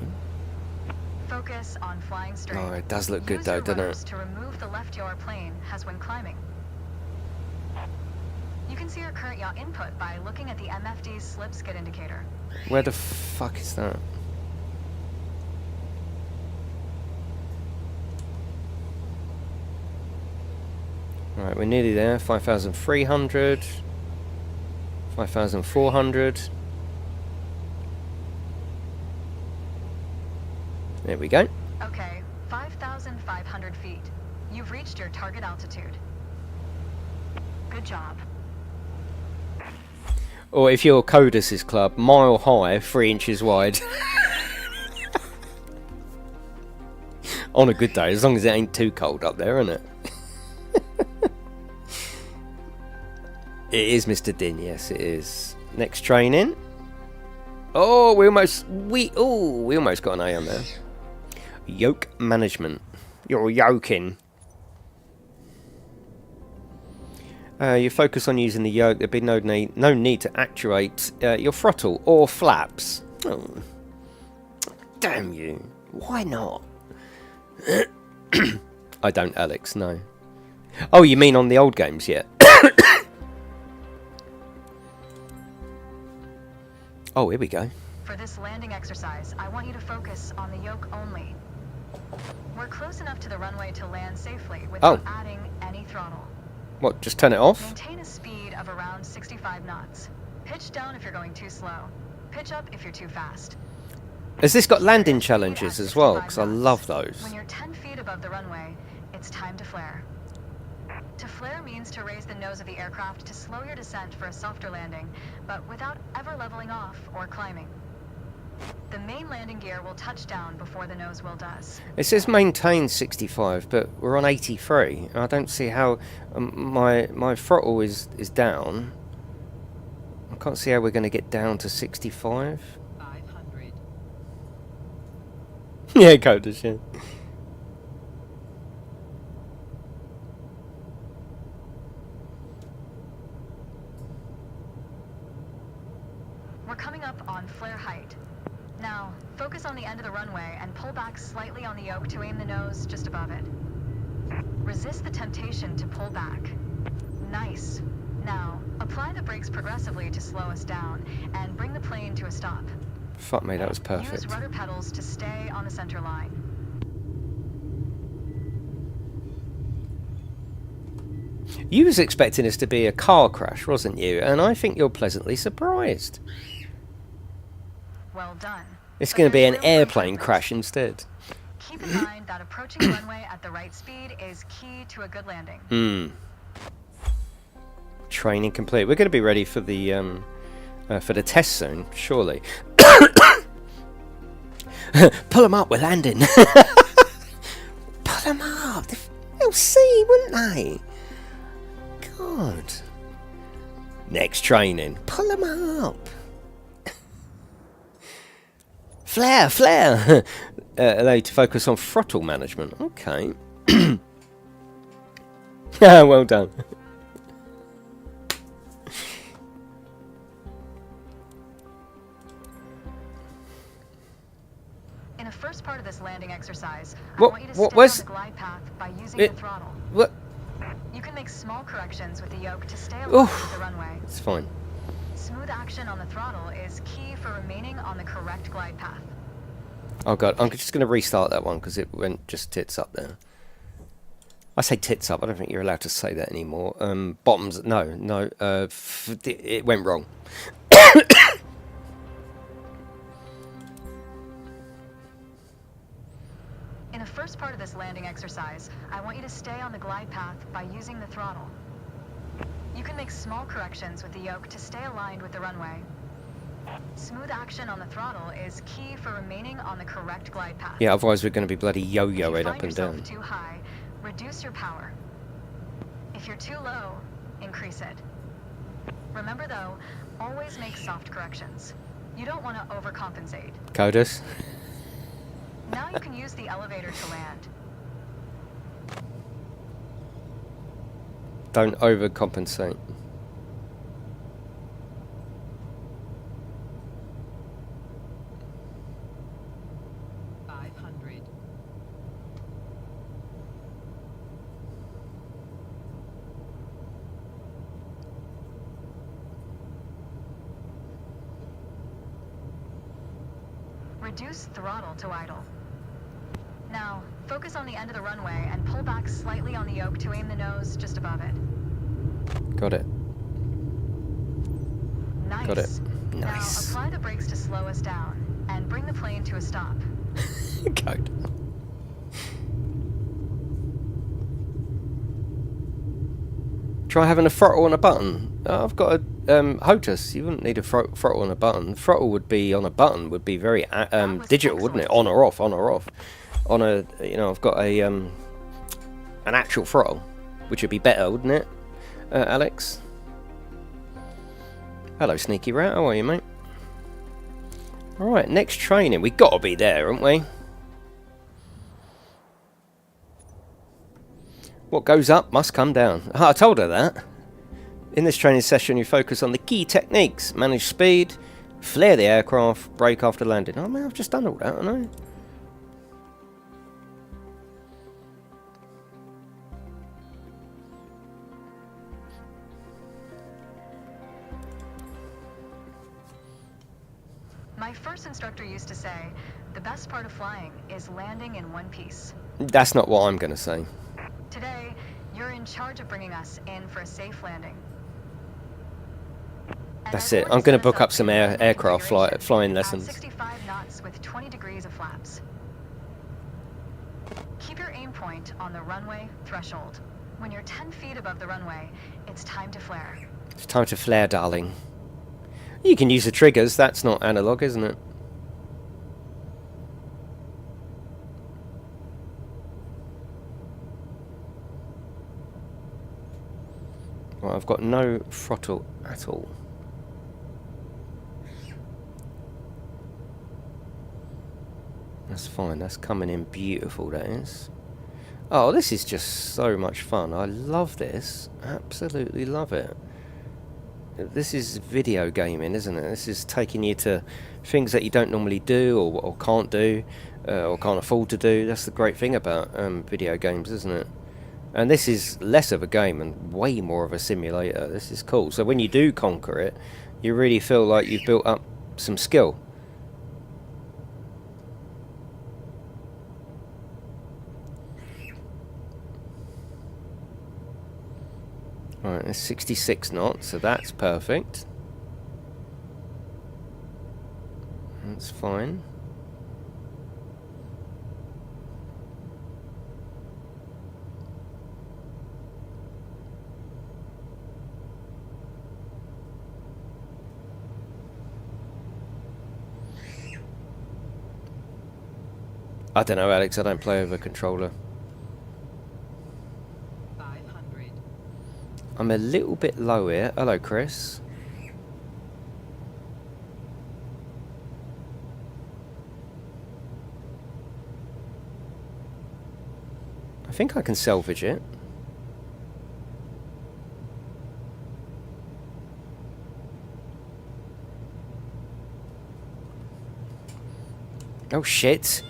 Focus on flying straight. Oh, it does look good Use though, your doesn't rudders it? to remove the left yaw plane as when climbing. You can see your current yaw input by looking at the MFD slip skid indicator. Where the fuck is that? Alright, we're nearly there. 5,300. 5,400. There we go. Okay, 5,500 feet. You've reached your target altitude. Good job. Or if you're Codus's club, mile high, 3 inches wide. On a good day, as long as it ain't too cold up there, isn't it? It is Mr. Din, yes it is. Next training. Oh, we almost got an A on there. Yoke management. You're yoking. You focus on using the yoke. There'd be no need to actuate your throttle or flaps. Oh, damn you! Why not? I don't, Alex. No. Oh, you mean on the old games? Yeah. Oh, here we go. For this landing exercise, I want you to focus on the yoke only. We're close enough to the runway to land safely without adding any throttle. What, just turn it off? Maintain a speed of around 65 knots. Pitch down if you're going too slow. Pitch up if you're too fast. Has this got landing challenges as well? Because I love those. When you're 10 feet above the runway, it's time to flare. To flare means to raise the nose of the aircraft to slow your descent for a softer landing, but without ever leveling off or climbing. The main landing gear will touch down before the nose wheel does. It says maintain 65, but we're on 83. I don't see how my throttle is down. I can't see how we're going to get down to 65. 500. Yeah, Codus, yeah. We're coming up on flare height. Now, focus on the end of the runway and pull back slightly on the yoke to aim the nose just above it. Resist the temptation to pull back. Nice. Now, apply the brakes progressively to slow us down and bring the plane to a stop. Fuck me, that was perfect. Use rudder pedals to stay on the center line. You was expecting this to be a car crash, wasn't you? And I think you're pleasantly surprised. Well done. It's going to be an airplane crash instead. Keep in mind that approaching the runway at the right speed is key to a good landing. Training complete. We're going to be ready for the test soon, surely. Pull them up, we're landing. Pull them up. They'll see, wouldn't they? God. Next training. Pull them up. Flare, flare. Allow you to focus on throttle management. Okay. Well done. In the first part of this landing exercise, What- I want you to what stay was- on the glide path by using It- the throttle. What? You can make small corrections with the yoke to stay aligned Oof. with the runway. It's fine. Smooth action on the throttle is key for remaining on the correct glide path. Oh god, I'm just going to restart that one because it went just tits up there. I say tits up, I don't think you're allowed to say that anymore. Bottoms, no, it went wrong. In the first part of this landing exercise, I want you to stay on the glide path by using the throttle. You can make small corrections with the yoke to stay aligned with the runway. Smooth action on the throttle is key for remaining on the correct glide path. Yeah, otherwise we're going to be bloody If you yo-yoing find up and yourself down. too high, reduce your power. If you're too low, increase it. Remember though, always make soft corrections. You don't want to overcompensate. Codus? Now you can use the elevator to land. Don't overcompensate. Reduce throttle to idle. Now, focus on the end of the runway and pull back slightly on the yoke to aim the nose just above it. Got it. Nice. Got it. Now Nice. apply the brakes to slow us down and bring the plane to a stop. Code. Try having a throttle and a button. I've got a HOTAS. You wouldn't need a throttle and a button. Throttle would be on a button. Would be very digital, wouldn't it? On or off. On or off. On a, you know, I've got a an actual throttle, which would be better, wouldn't it, Alex? Hello, Sneaky Rat. How are you, mate? All right, next training. We got to be there, haven't we? What goes up must come down. I told her that. In this training session, you focus on the key techniques. Manage speed, flare the aircraft, brake after landing. Oh, man, I've just done all that, haven't I? My first instructor used to say, the best part of flying is landing in one piece. That's not what I'm going to say. Today, you're in charge of bringing us in for a safe landing. And That's I've it. already I'm going set to us book up in some landing aircraft configuration flying at lessons. 65 knots with 20 degrees of flaps. Keep your aim point on the runway threshold. When you're 10 feet above the runway, it's time to flare. It's time to flare, darling. You can use the triggers. That's not analog, isn't it? Well, I've got no throttle at all. That's fine. That's coming in beautiful, that is. Oh, this is just so much fun. I love this. Absolutely love it. This is video gaming, isn't it? This is taking you to things that you don't normally do or can't do or can't afford to do. That's the great thing about video games, isn't it? And this is less of a game and way more of a simulator. This is cool. So when you do conquer it, you really feel like you've built up some skill. Alright, it's 66 knots, so that's perfect. That's fine. I don't know, Alex, I don't play with a controller. 500. I'm a little bit low here. Hello, Chris. I think I can salvage it. Oh, shit.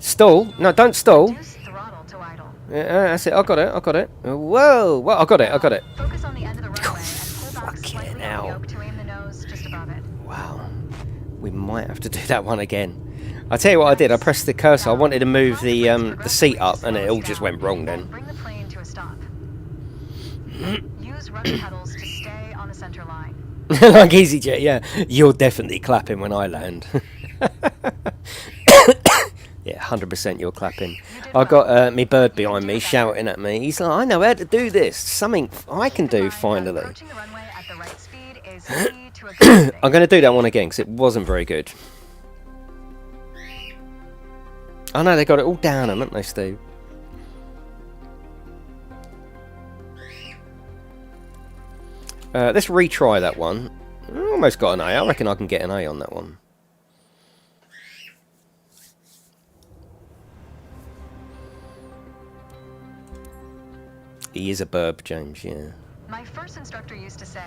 Stall? No, don't stall. Reduce throttle to idle. Yeah, that's it. I got it. I got it. Whoa! Well, I got it. I got it. Focus on the end of the runway and pull back Fucking slightly on the hell. yoke to aim the nose just above it. Wow. We might have to do that one again. I tell you what I did. I pressed the cursor. I wanted to move the seat up, and it all just went wrong then. Bring the plane to a stop. Use rudder pedals to stay on the center line. Like EasyJet, yeah. You're definitely clapping when I land. Yeah, 100% you're clapping. I got me bird behind me shouting at me. He's like, I know how to do this. Something I can do finally. Approaching the runway at the right speed is key to a good landing. I'm going to do that one again because it wasn't very good. I know they got it all down, haven't they, Steve? Let's retry that one. Almost got an A. I reckon I can get an A on that one. He is a burb, James, yeah. My first instructor used to say,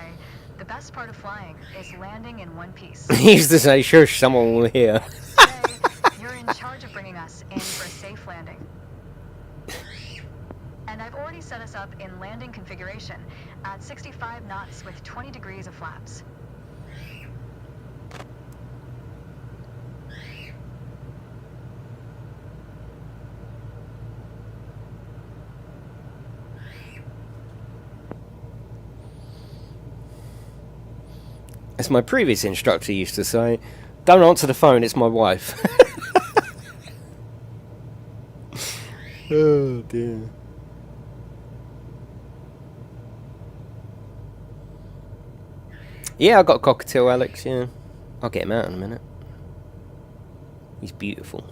the best part of flying is landing in one piece. He used to say, shush, someone will hear. Today, you're in charge of bringing us in for a safe landing. And I've already set us up in landing configuration at 65 knots with 20 degrees of flaps. As my previous instructor used to say, don't answer the phone, it's my wife. Oh dear. Yeah, I got a cockatiel, Alex, yeah. I'll get him out in a minute. He's beautiful.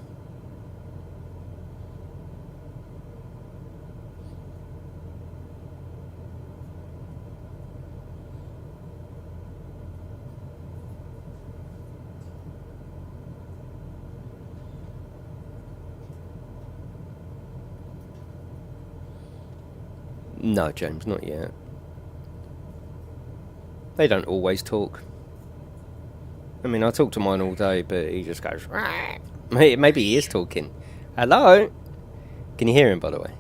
No, James, not yet. They don't always talk. I mean, I talk to mine all day, but he just goes... Rah. Maybe he is talking. Hello? Can you hear him, by the way?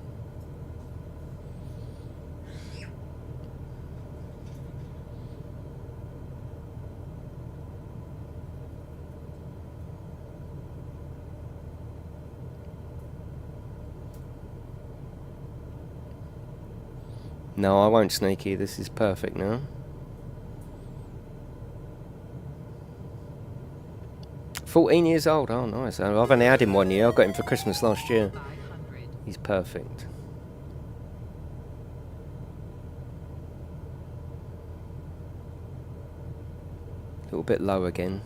No, I won't, Sneaky. This is perfect now. 14 years old. Oh, nice. I've only had him 1 year. I got him for Christmas last year. He's perfect. A little bit low again.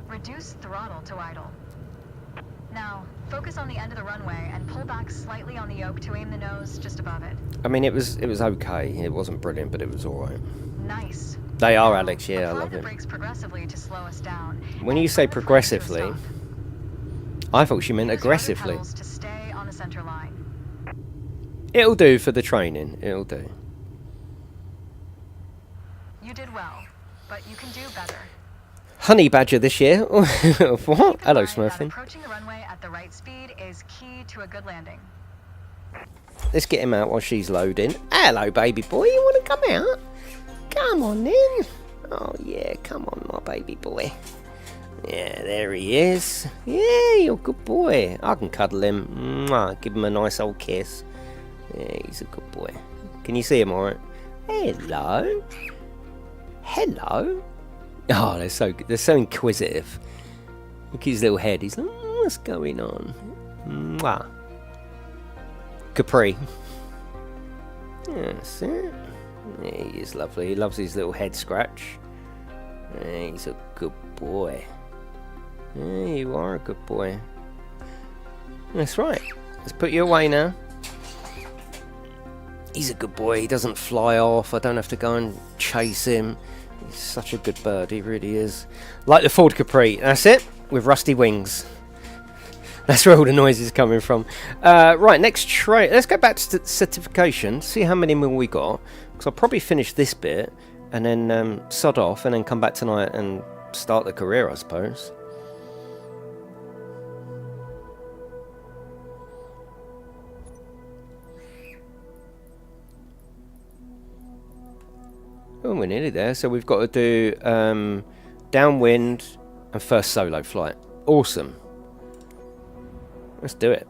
Reduce throttle to idle. Now, focus on the end of the runway and pull back slightly on the yoke to aim the nose just above it. I mean, it was okay. It wasn't brilliant, but it was all right. Nice. They are, Alex. Yeah, I Apply love the it. brakes progressively to slow us down. When and you say bring the frame to a progressively, stop. I thought she meant Use rudder aggressively. pedals to stay on the center line. It'll do for the training. It'll do. You did well, but you can do better. Honey badger this year. What? Keep in Hello, mind that Smurfing. approaching the runway at the right speed is key to a good landing. Let's get him out while she's loading. Hello, baby boy. You want to come out? Come on, then. Oh, yeah. Come on, my baby boy. Yeah, there he is. Yeah, you're a good boy. I can cuddle him. Mwah, give him a nice old kiss. Yeah, he's a good boy. Can you see him all right? Hello. Hello. Oh, they're so inquisitive. Look at his little head. He's like, what's going on? Mwah. Capri. That's it. Yeah, he is lovely. He loves his little head scratch. Yeah, he's a good boy. Yeah, you are a good boy. That's right. Let's put you away now. He's a good boy. He doesn't fly off. I don't have to go and chase him. He's such a good bird. He really is. Like the Ford Capri. That's it. With rusty wings. That's where all the noise is coming from. Right, next tray. Let's go back to certification. See how many more we got. Because I'll probably finish this bit. And then sod off. And then come back tonight and start the career, I suppose. Oh, we're nearly there. So we've got to do downwind and first solo flight. Awesome. Let's do it.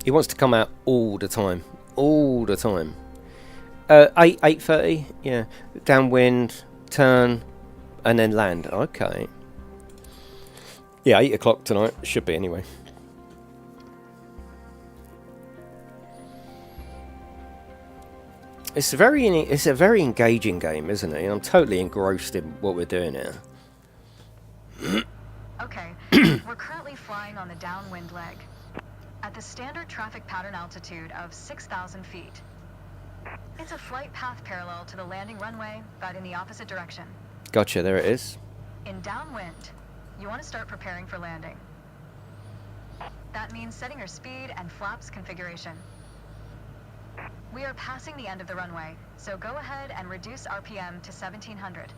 He wants to come out all the time. All the time. 8:30. Yeah. Downwind, turn, and then land. Okay. Yeah, 8 o'clock tonight. Should be anyway. It's a very engaging game, isn't it? I'm totally engrossed in what we're doing here. Okay, we're currently flying on the downwind leg at the standard traffic pattern altitude of 6,000 feet. It's a flight path parallel to the landing runway, but in the opposite direction. Gotcha, there it is. In downwind, you want to start preparing for landing. That means setting your speed and flaps configuration. We are passing the end of the runway, so go ahead and reduce RPM to 1700.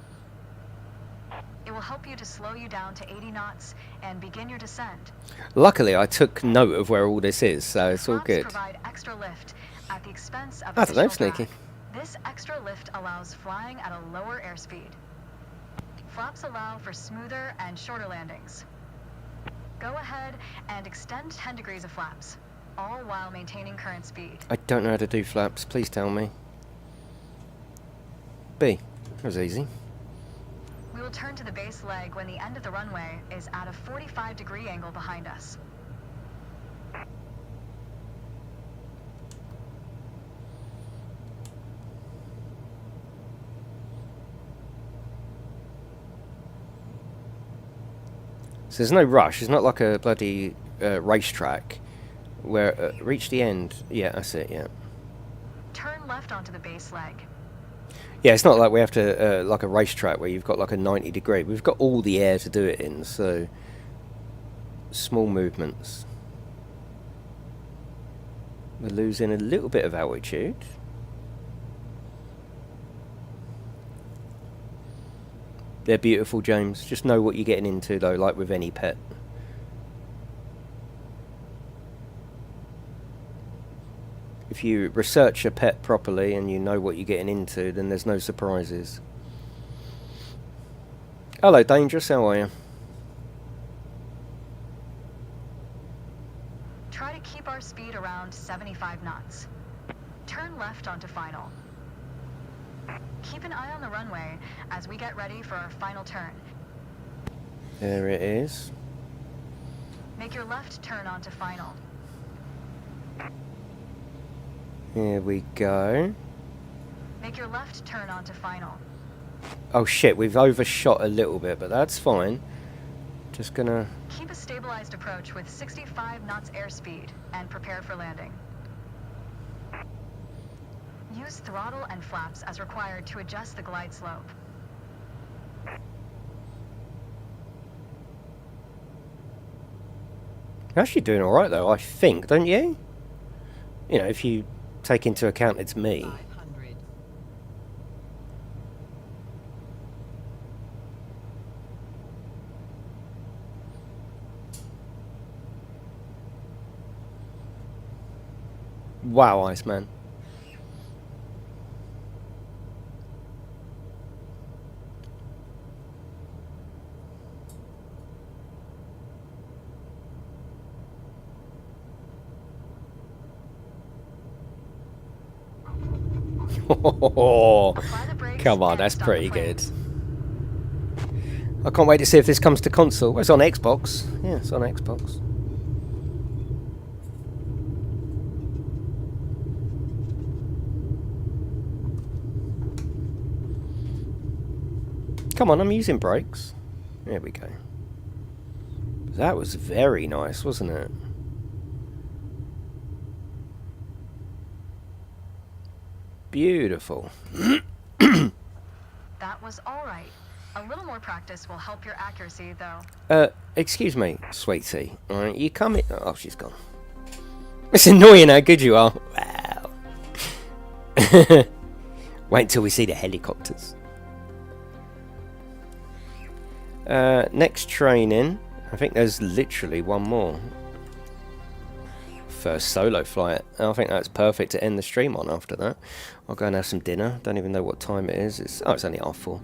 It will help you to slow you down to 80 knots and begin your descent. Luckily, I took note of where all this is, so it's all Flaps good. provide extra lift at the expense of I don't know, additional Sneaky. drag. This extra lift allows flying at a lower airspeed. Flaps allow for smoother and shorter landings. Go ahead and extend 10 degrees of flaps, all while maintaining current speed. I don't know how to do flaps. Please tell me. B. That was easy. We will turn to the base leg when the end of the runway is at a 45-degree angle behind us. So there's no rush. It's not like a bloody racetrack where reach the end. Yeah, that's it. Yeah. Turn left onto the base leg. Yeah, it's not like we have to like a racetrack where you've got like a 90 degree. We've got all the air to do it in, so small movements. We're losing a little bit of altitude. They're beautiful, James. Just know what you're getting into, though, like with any pet. If you research a pet properly and you know what you're getting into, then there's no surprises. Hello, Dangerous. How are you? Try to keep our speed around 75 knots. Turn left onto final. Keep an eye on the runway as we get ready for our final turn. There it is. Make your left turn onto final. Here we go. Make your left turn onto final. Oh shit, we've overshot a little bit, but that's fine. Just gonna... Keep a stabilized approach with 65 knots airspeed and prepare for landing. Use throttle and flaps as required to adjust the glide slope. You're actually doing alright though, I think, don't you? You know, if you take into account it's me. 500. Wow, Iceman. Apply the brakes Come on, and that's stop pretty the plane. good. I can't wait to see if this comes to console. It's on Xbox. Yeah, it's on Xbox. Come on, I'm using brakes. There we go. That was very nice, wasn't it? Beautiful. That was all right. A little more practice will help your accuracy, though. Excuse me, sweetie. Alright, you come in. Oh, she's gone. It's annoying how good you are. Wow. Wait until we see the helicopters. Next training. I think there's literally one more. First solo flight. I think that's perfect to end the stream on after that. I'll go and have some dinner. Don't even know what time it is. It's only 4:30.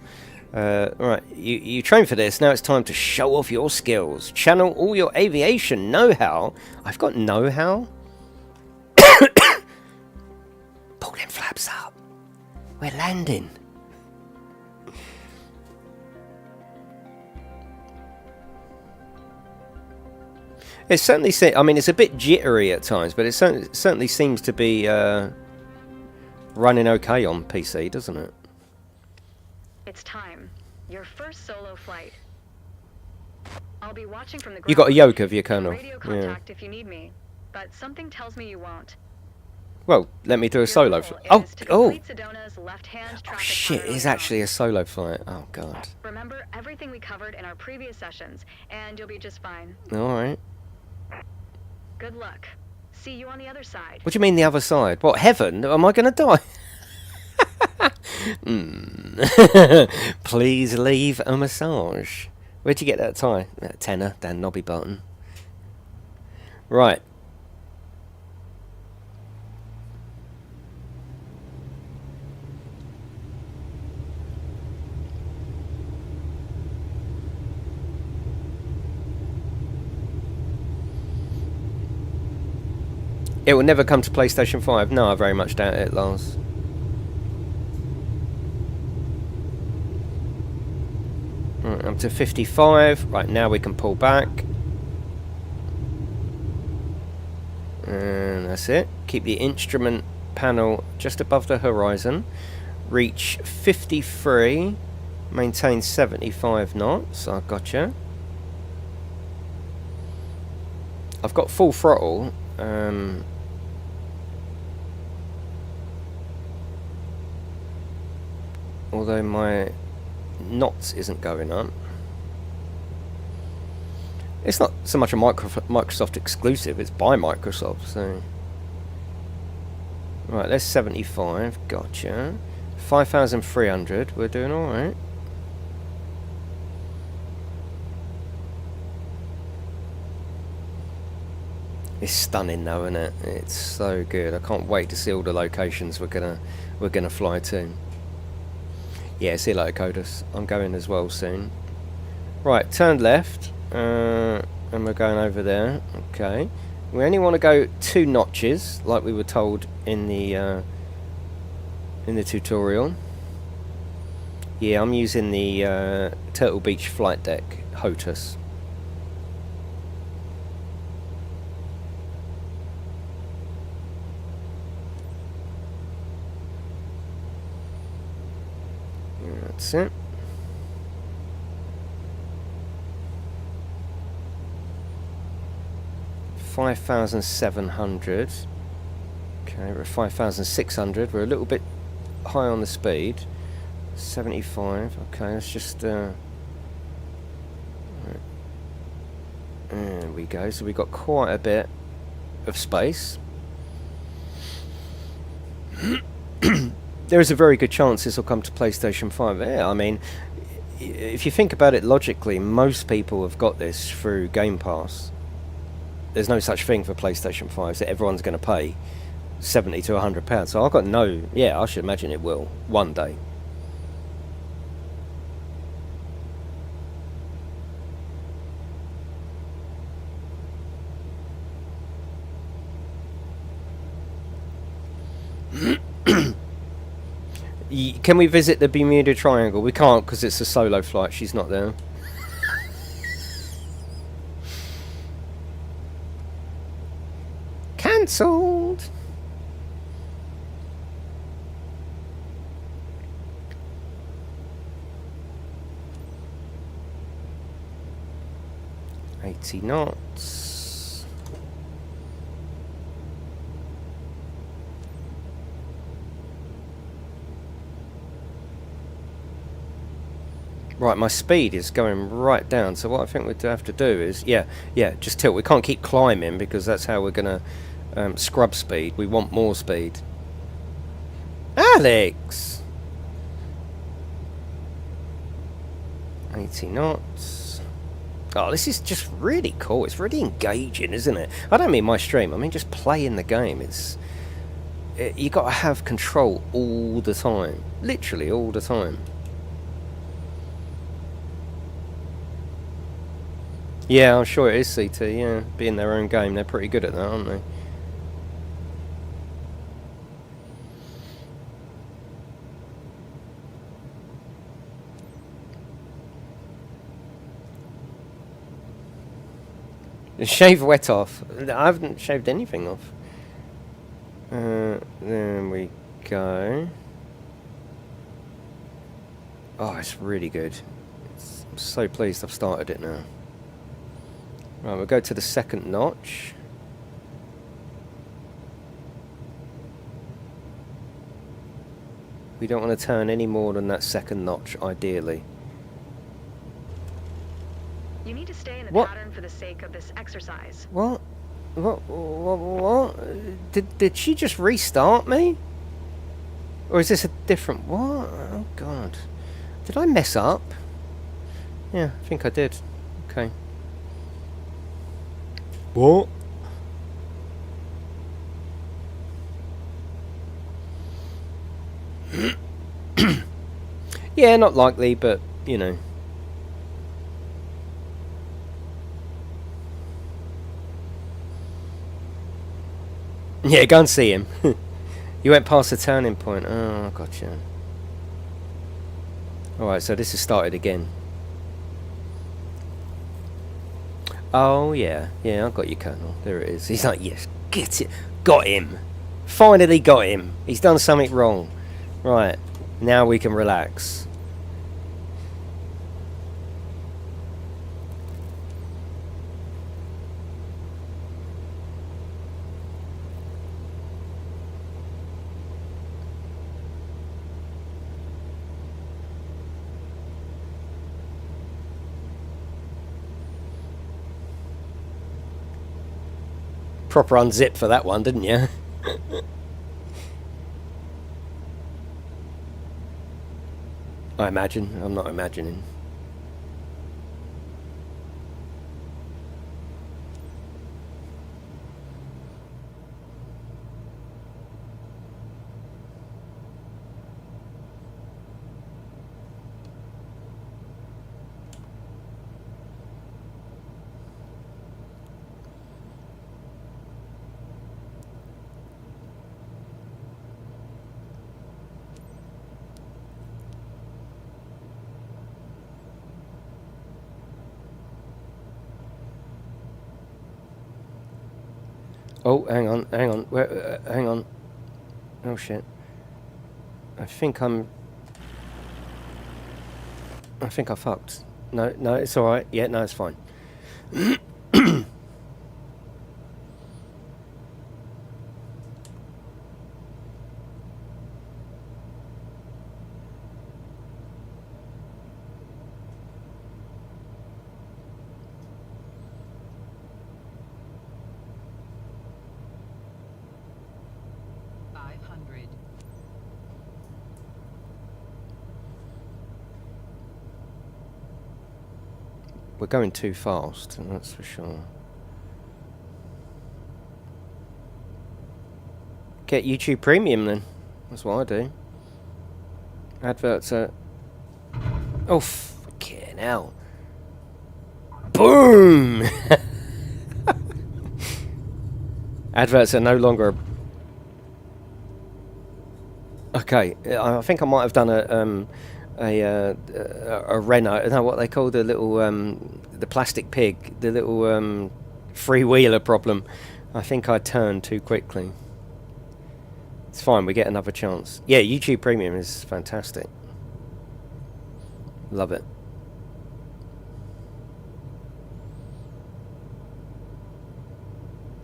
Right, you train for this. Now it's time to show off your skills. Channel all your aviation know-how. I've got know-how. Pull them flaps up. We're landing. It certainly I mean, it's a bit jittery at times, but it certainly seems to be running okay on PC, doesn't it? It's time. Your first solo flight. I'll be watching from the ground. You got a yoke of your Colonel. Radio contact if you need me, but something tells me you won't. Well, let me do a Your solo goal flight. is to Oh! complete Sedona's left-hand Oh traffic shit, pattern it's on actually a solo flight. Oh god. Remember everything we covered in our previous sessions, and you'll be just fine. Alright. Good luck. See you on the other side. What do you mean the other side? What, heaven? Am I going to die? Please leave a massage. Where'd you get that tie? Tenner, Dan Nobby Barton. Right. It will never come to PlayStation 5. No, I very much doubt it, Lars. Right, up to 55. Right, now we can pull back. And that's it. Keep the instrument panel just above the horizon. Reach 53. Maintain 75 knots. I gotcha. I've got full throttle. Although my knots isn't going up. It's not so much a Microsoft exclusive, it's by Microsoft, so... Right, there's 75, gotcha. 5,300, we're doing alright. It's stunning though, isn't it? It's so good. I can't wait to see all the locations we're gonna fly to. Yeah, see you later, Codus. I'm going as well soon. Right, turn left, and we're going over there. Okay, we only want to go 2 notches, like we were told in the tutorial. Yeah, I'm using the Turtle Beach flight deck HOTUS. That's it. $5,700. Okay, we're at 5,600. We're a little bit high on the speed. 75. Okay, let's just. Right. There we go. So we got quite a bit of space. There is a very good chance this will come to PlayStation 5. Yeah, I mean, if you think about it logically, most people have got this through Game Pass. There's no such thing for PlayStation 5, so everyone's going to pay £70 to £100. So I've got no... Yeah, I should imagine it will, one day. Can we visit the Bermuda Triangle? We can't because it's a solo flight. She's not there. Cancelled. $80 knots. Right, my speed is going right down, so what I think we'd have to do is, yeah, just tilt. We can't keep climbing because that's how we're going to scrub speed. We want more speed. Alex! 80 knots. Oh, this is just really cool. It's really engaging, isn't it? I don't mean my stream, I mean just playing the game. You got to have control all the time. Literally all the time. Yeah, I'm sure it is CT, yeah. Being their own game, they're pretty good at that, aren't they? Shave wet off. I haven't shaved anything off. There we go. Oh, it's really good. I'm so pleased I've started it now. Right, we'll go to the second notch. We don't want to turn any more than that second notch, ideally. You need to stay in the What? pattern for the sake of this exercise. What? What? Did she just restart me? Or is this a different... What? Oh, God. Did I mess up? Yeah, I think I did. Okay. What? Yeah, not likely, but, you know. Yeah, go and see him. You went past the turning point. Oh, gotcha. Alright, so this has started again. Oh, yeah. Yeah, I got you, Colonel. There it is. He's like, yes, get it. Got him. Finally got him. He's done something wrong. Right. Now we can relax. Proper unzip for that one, didn't you? I imagine. I'm not imagining. Oh, hang on, hang on, hang on. Oh shit. I think I fucked. No, no, it's alright. Yeah, no, it's fine. 500. We're going too fast, that's for sure. Get YouTube Premium then. That's what I do. Adverts are... Oh, fucking hell. Boom! Adverts are no longer... Okay, I think I might have done a Renault. No, what they call the little the plastic pig, the little freewheeler problem. I think I turned too quickly. It's fine. We get another chance. Yeah, YouTube Premium is fantastic. Love it.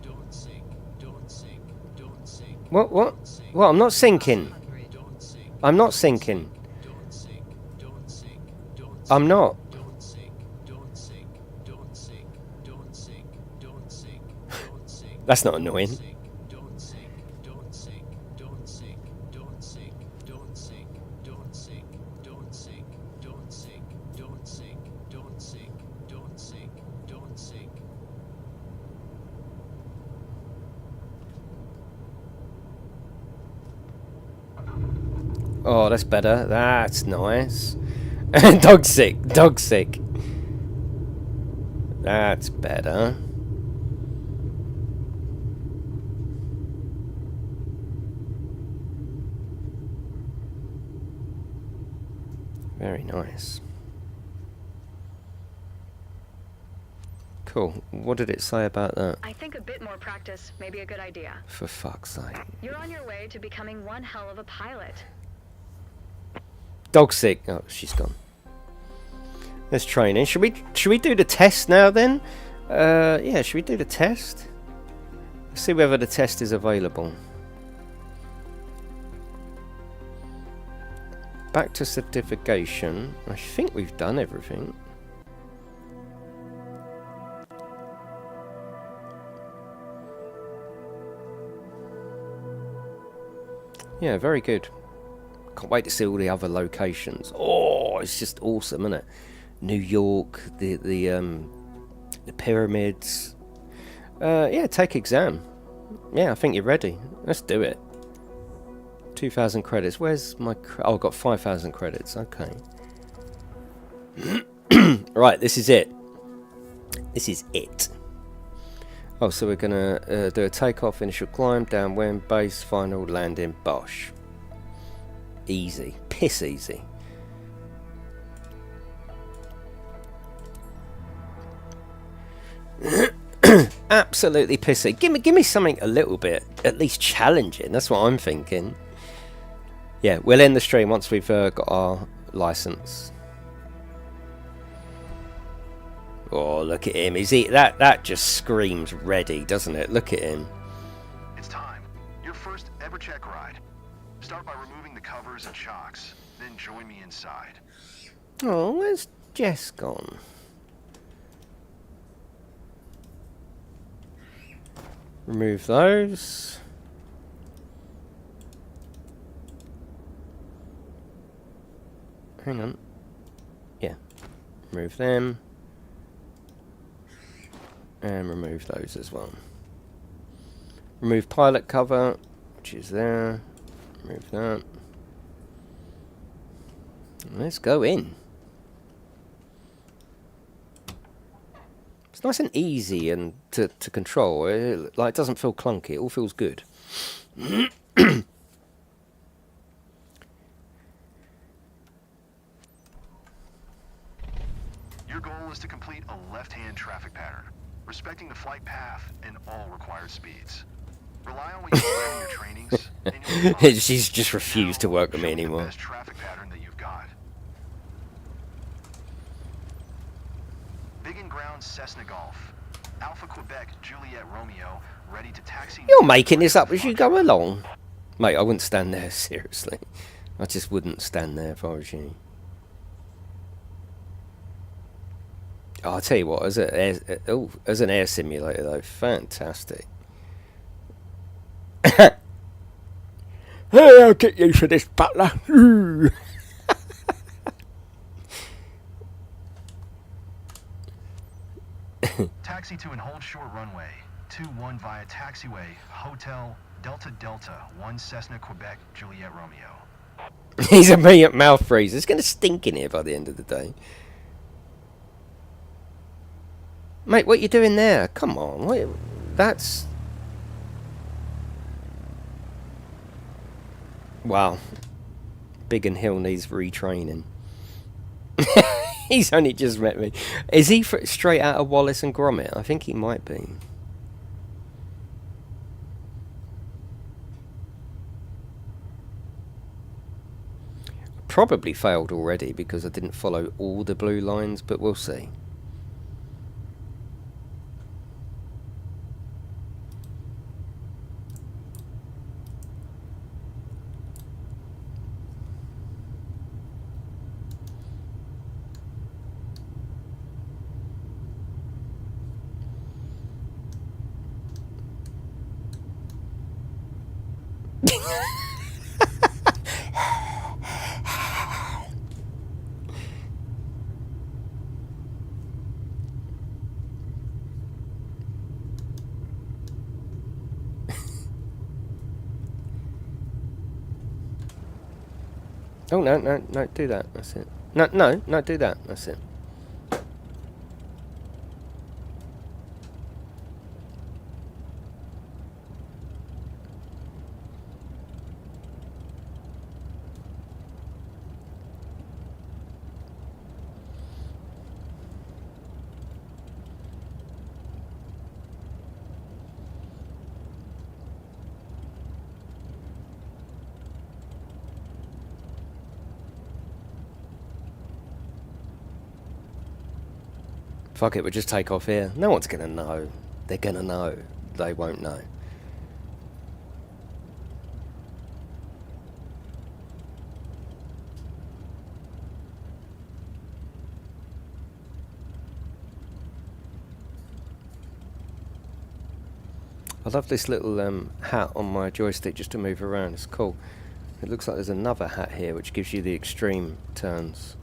Don't sink, don't sink, don't sink. What? What? What? I'm not sinking. 100. Don't sink. I'm not sinking. Don't sink, don't sink, don't sink. I'm not. Don't sink, don't sink, don't sink, don't sink, don't sink, don't sink. That's not annoying. Don't sink, don't sink, don't sink, don't sink, don't sink, don't sink, don't sink, don't sink, don't sink, don't sink, don't sink, don't sink. Oh, that's better. That's nice. Dog sick. Dog sick. That's better. Very nice. Cool. What did it say about that? I think a bit more practice may be a good idea. For fuck's sake. You're on your way to becoming one hell of a pilot. Dog sick. Oh, she's gone. Let's train in. Should we do the test now then? Yeah, should we do the test? Let's see whether the test is available. Back to certification. I think we've done everything. Yeah, very good. Can't wait to see all the other locations. Oh, it's just awesome, isn't it? New York, the pyramids. Yeah, take exam. Yeah, I think you're ready. Let's do it. 2,000 credits. Where's my... Oh, I've got 5,000 credits. Okay. Right, this is it. This is it. Oh, so we're gonna do a takeoff, initial climb, downwind, base, final landing, bosh. Easy, piss easy. Absolutely pissy. Give me something a little bit, at least challenging. That's what I'm thinking. Yeah, we'll end the stream once we've got our license. Oh, look at him. Is he that just screams ready, doesn't it? Look at him. It's time. Your first ever check ride. Start by removing the covers and shocks, then join me inside. Oh, where's Jess gone? Remove those. Hang on. Yeah. Remove them. And remove those as well. Remove pilot cover, which is there. Remove that. Let's go in. It's nice and easy and to control. It doesn't feel clunky. It all feels good. Your goal is to complete a left-hand traffic pattern, respecting the flight path and all required speeds. Rely on what you learn in your trainings. And you'll be fine. She's just refused to work with me Show the anymore. best traffic pattern that you've got. Big and ground Cessna Golf. Alpha Quebec Juliet Romeo, ready to taxi. You're making this up as you go along. Mate, I wouldn't stand there, seriously. I just wouldn't stand there if I was you. Oh, I'll tell you what, as an air simulator though, fantastic. Hey, I'll get used to this, butler. Taxi to and hold short runway. 21 via taxiway, Hotel Delta Delta, 1 Cessna Quebec Juliet Romeo. He's a me at mouth freeze. It's going to stink in here by the end of the day. Mate, what you doing there? Come on, what, that's... Wow. Big and Hill needs retraining. He's only just met me. Is he straight out of Wallace and Gromit? I think he might be. Probably failed already because I didn't follow all the blue lines, but we'll see. Oh, no, no, no, do that. That's it. No, no, no, do that. That's it. Fuck it, we'll just take off here. No one's gonna know. They're gonna know. They won't know. I love this little hat on my joystick just to move around. It's cool. It looks like there's another hat here which gives you the extreme turns.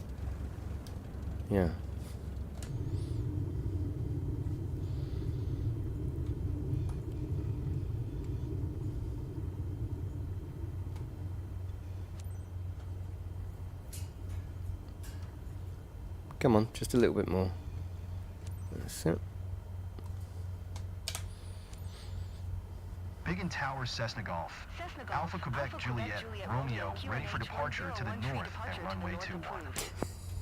Yeah. Come on, just a little bit more. That's it. Big and Tower Cessna Golf. Alpha Quebec Juliet Romeo ready for departure to the north at runway 21.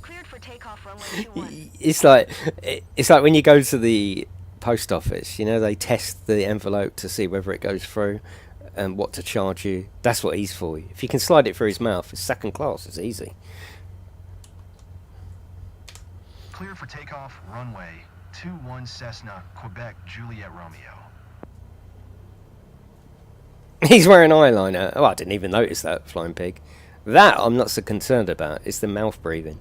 Cleared for takeoff runway 21. It's like when you go to the post office, you know, they test the envelope to see whether it goes through and what to charge you. That's what he's for. If you can slide it through his mouth, it's second class. It's easy. Clear for takeoff runway 21 Cessna Quebec Juliet Romeo. He's wearing eyeliner. Oh, I didn't even notice that, Flying Pig. That I'm not so concerned about. It's the mouth breathing.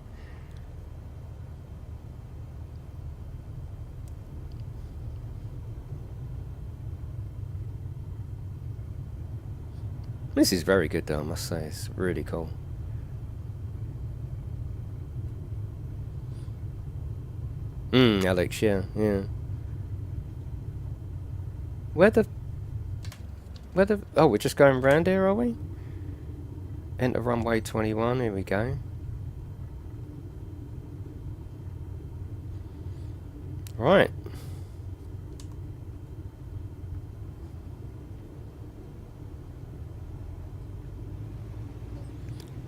This is very good though, I must say. It's really cool. Alex, yeah. Where the... Oh, we're just going round here, are we? Enter runway 21, here we go. Right.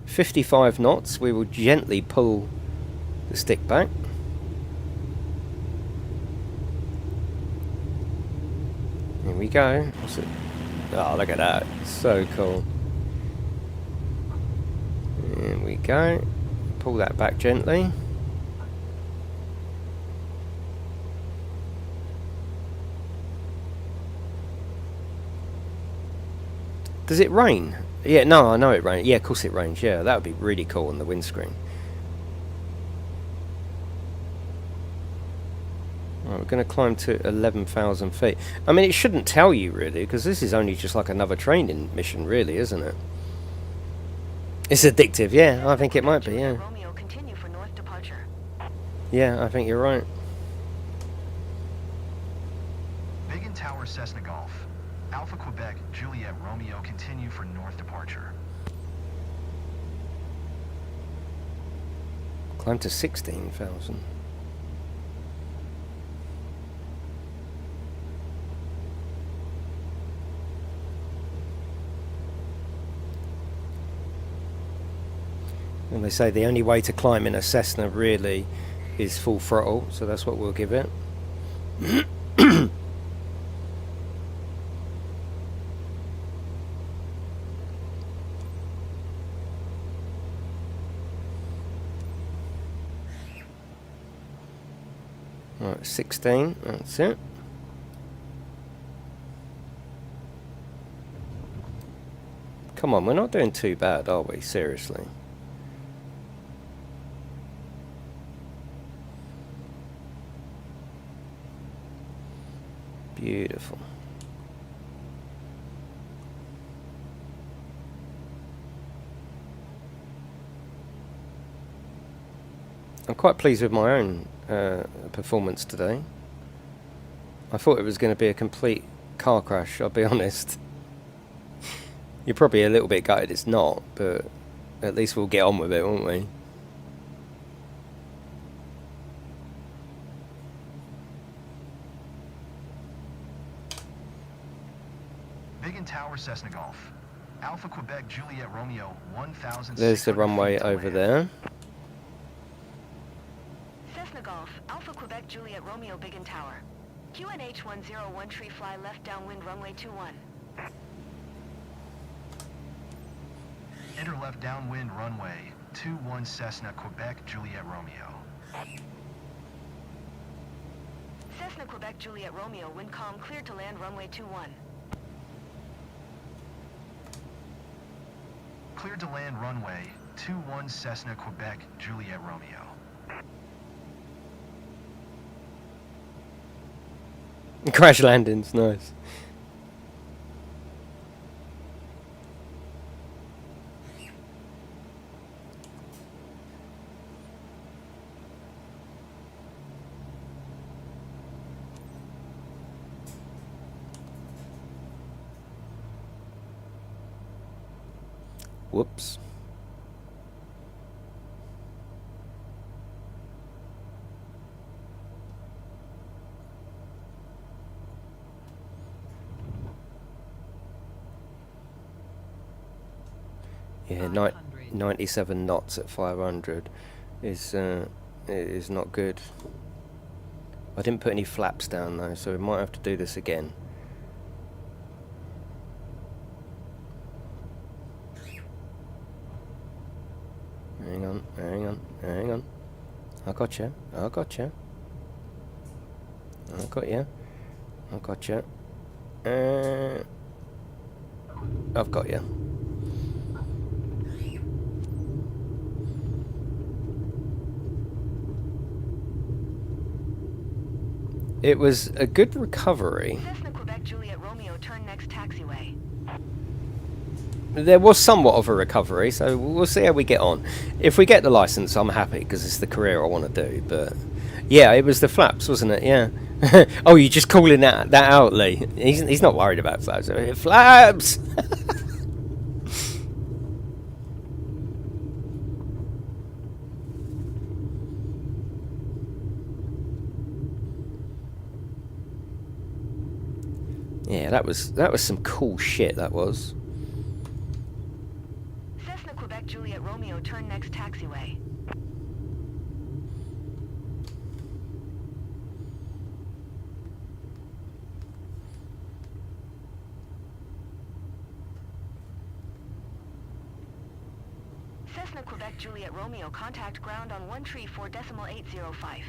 .55 knots, we will gently pull the stick back. Here we go. What's it? Oh, look at that. So cool. Here we go. Pull that back gently. Does it rain? Yeah, no, I know it rains. Yeah, of course it rains. Yeah, that would be really cool on the windscreen. Right, we're going to climb to 11,000 feet. I mean, it shouldn't tell you, really, because this is only just like another training mission, really, isn't it? It's addictive, yeah. I think it might be, yeah. Romeo, continue for north departure. Yeah, I think you're right. Big and Tower Cessna Golf. Alpha Quebec Juliet Romeo continue for north departure. Climb to 16,000. And they say the only way to climb in a Cessna really is full throttle, so that's what we'll give it. Right, 16, that's it. Come on, we're not doing too bad, are we? Seriously. Beautiful. I'm quite pleased with my own performance today. I thought it was going to be a complete car crash, I'll be honest. You're probably a little bit gutted it's not, but at least we'll get on with it, won't we? Big and Tower Cessna Golf. Alpha Quebec Juliet Romeo 1,000. There's the runway over there. Cessna Golf, Alpha Quebec Juliet Romeo Big and Tower. QNH 101 tree fly left downwind runway 21. Enter left downwind runway 21 Cessna Quebec Juliet Romeo. Cessna Quebec Juliet Romeo, wind calm, cleared to land runway 21. Cleared to land runway 21 Cessna Quebec Juliet Romeo. Crash landings, nice. Whoops. Yeah, 97 knots at 500 is not good. I didn't put any flaps down though, so we might have to do this again. Hang on, hang on, hang on. I got you. I got you. I got you. I got you. I've got you. It was a good recovery. Cessna Quebec Juliet Romeo, turn next taxiway. There was somewhat of a recovery, so we'll see how we get on. If we get the license, I'm happy because it's the career I want to do. But yeah, it was the flaps, wasn't it? Yeah. Oh, you're just calling that out, Lee. He's not worried about flaps. Flaps. Yeah, that was some cool shit. That was. Cessna Quebec Juliet Romeo, turn next taxiway. Cessna Quebec Juliet Romeo, contact ground on 134.805.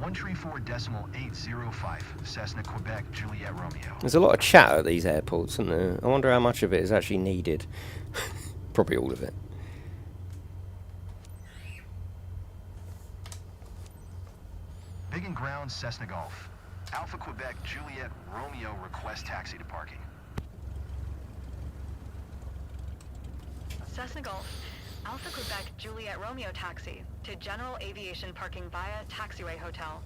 134.805, Cessna Quebec Juliet Romeo. There's a lot of chat at these airports, isn't there? I wonder how much of it is actually needed. Probably all of it. Big and ground Cessna Golf. Alpha Quebec Juliet Romeo, request taxi to parking. Cessna Golf, Alpha Quebec Juliet Romeo taxi to General Aviation parking via Taxiway Hotel.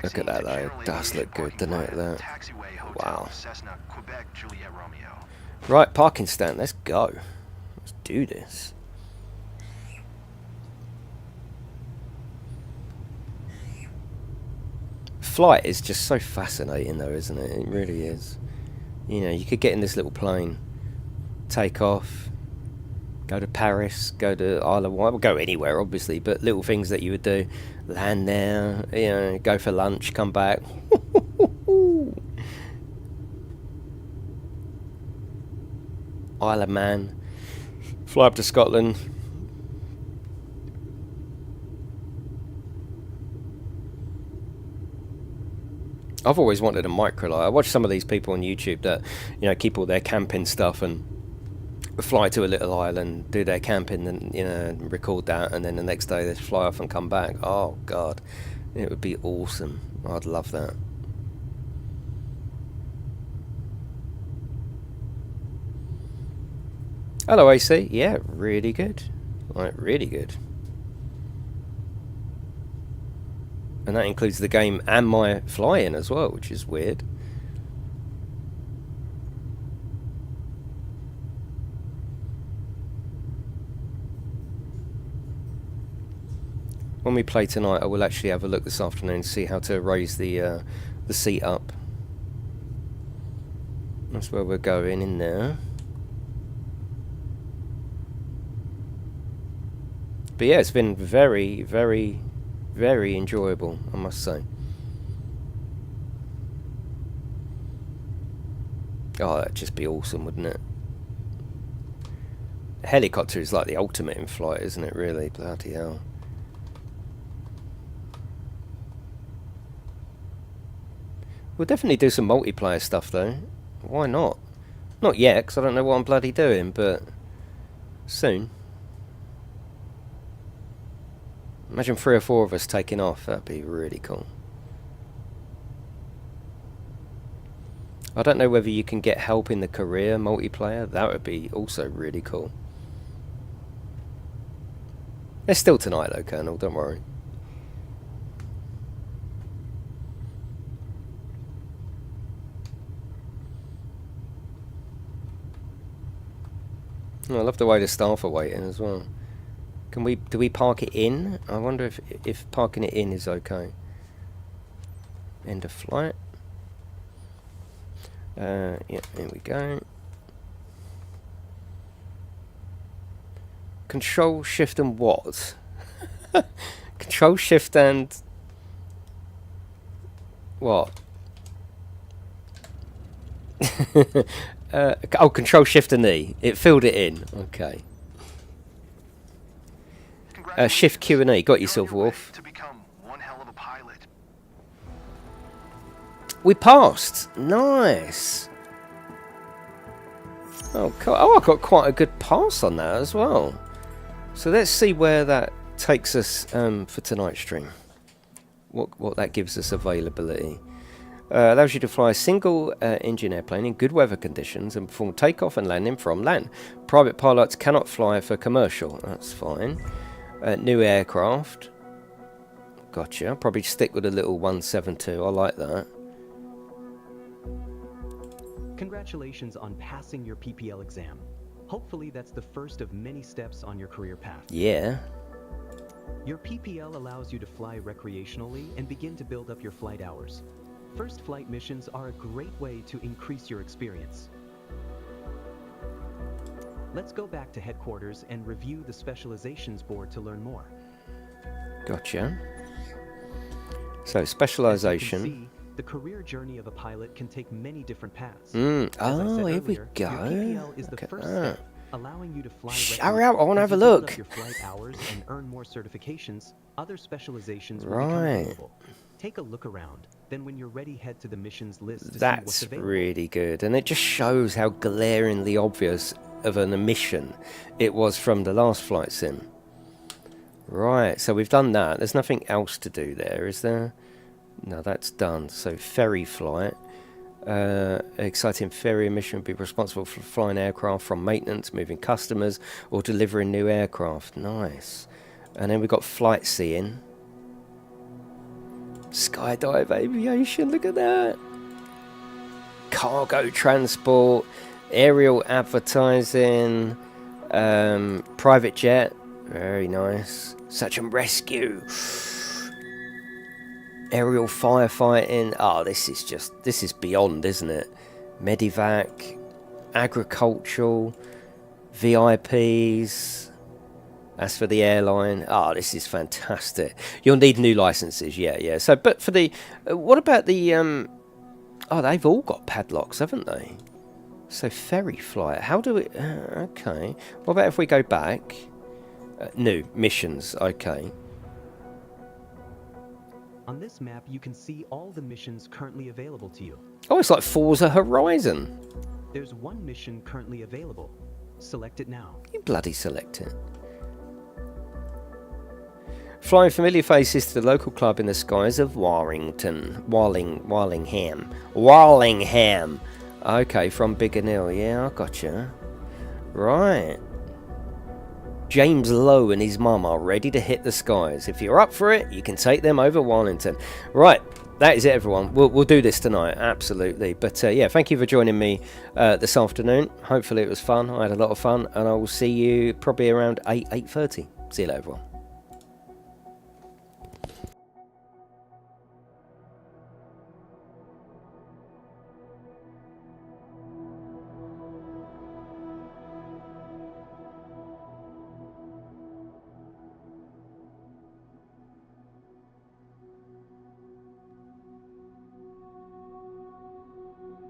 Look at that though, it does look good, doesn't it? That. Taxiway Hotel, Wow. Cessna Quebec Juliet Romeo. Right, parking stand, let's go. Let's do this. Flight is just so fascinating though, isn't it? It really is. You know, you could get in this little plane, take off, go to Paris, go to Isle of Wight, well, go anywhere obviously, but little things that you would do, land there, you know, go for lunch, come back. Isle of Man, fly up to Scotland. I've always wanted a microlight. I watch some of these people on YouTube that, you know, keep all their camping stuff and fly to a little island, do their camping, and you know, record that, and then the next day they fly off and come back. Oh God, it would be awesome. I'd love that. Hello, AC. Yeah, really good. Like really good. And that includes the game and my flying as well, which is weird. When we play tonight, I will actually have a look this afternoon to see how to raise the seat up. That's where we're going, in there. But yeah, it's been very, very, very enjoyable, I must say. Oh, that'd just be awesome, wouldn't it? A helicopter is like the ultimate in flight, isn't it, really? Bloody hell. We'll definitely do some multiplayer stuff, though. Why not? Not yet, because I don't know what I'm bloody doing, but soon. Imagine 3 or 4 of us taking off. That'd be really cool. I don't know whether you can get help in the career multiplayer. That would be also really cool. It's still tonight though, Colonel. Don't worry. Oh, I love the way the staff are waiting as well. Do we park it in? I wonder if parking it in is okay. End of flight. Yeah, here we go. Control, Shift, and what? Control, Shift, and what? Oh, Control, Shift, and E. It filled it in. Okay. Shift, Q, and E. Got you, Silver Wolf. To become one hell of a pilot. We passed. Nice. Oh, cool. Oh, I got quite a good pass on that as well. So let's see where that takes us for tonight's stream. What that gives us availability. Allows you to fly a single engine airplane in good weather conditions and perform takeoff and landing from land. Private pilots cannot fly for commercial. That's fine. New aircraft. Gotcha. Probably stick with a little 172. I like that. Congratulations on passing your PPL exam. Hopefully that's the first of many steps on your career path. Yeah. Your PPL allows you to fly recreationally and begin to build up your flight hours. First flight missions are a great way to increase your experience. Let's go back to headquarters and review the specializations board to learn more. Gotcha. So As specialization. you can see, the career journey of a pilot can take many different paths. Oh, As I here said we earlier, go. Your PPL is Look the at first that. step, allowing you to fly Hurry up, I wanna As have a you build look. up your flight hours and earn more certifications, other specializations will Right. become available. Take a look around. Then when you're ready, head to the missions list to see what's That's available. really good. And it just shows how glaringly obvious of an omission it was from the last flight sim. Right, so we've done that. There's nothing else to do there, is there? No, that's done. So ferry flight. Exciting ferry mission would be responsible for flying aircraft from maintenance, moving customers, or delivering new aircraft. Nice. And then we've got flight seeing. Skydive aviation, look at that. Cargo transport, aerial advertising, private jet, very nice. Search and rescue. Aerial firefighting. Oh, this is beyond, isn't it? Medivac, agricultural, VIPs. As for the airline, this is fantastic. You'll need new licenses, yeah. So, but for the, what about the, they've all got padlocks, haven't they? So ferry flight, how do we, okay. What about if we go back? New missions, okay. On this map, you can see all the missions currently available to you. Oh, it's like Forza Horizon. There's one mission currently available. Select it now. You bloody select it. Flying familiar faces to the local club in the skies of Warlingham. Okay, from Biggin Hill. Yeah, I gotcha. Right. James Lowe and his mum are ready to hit the skies. If you're up for it, you can take them over Warlington. Right, that is it, everyone. We'll do this tonight, absolutely. But yeah, thank you for joining me this afternoon. Hopefully it was fun. I had a lot of fun, and I will see you probably around 8:30. See you later, everyone.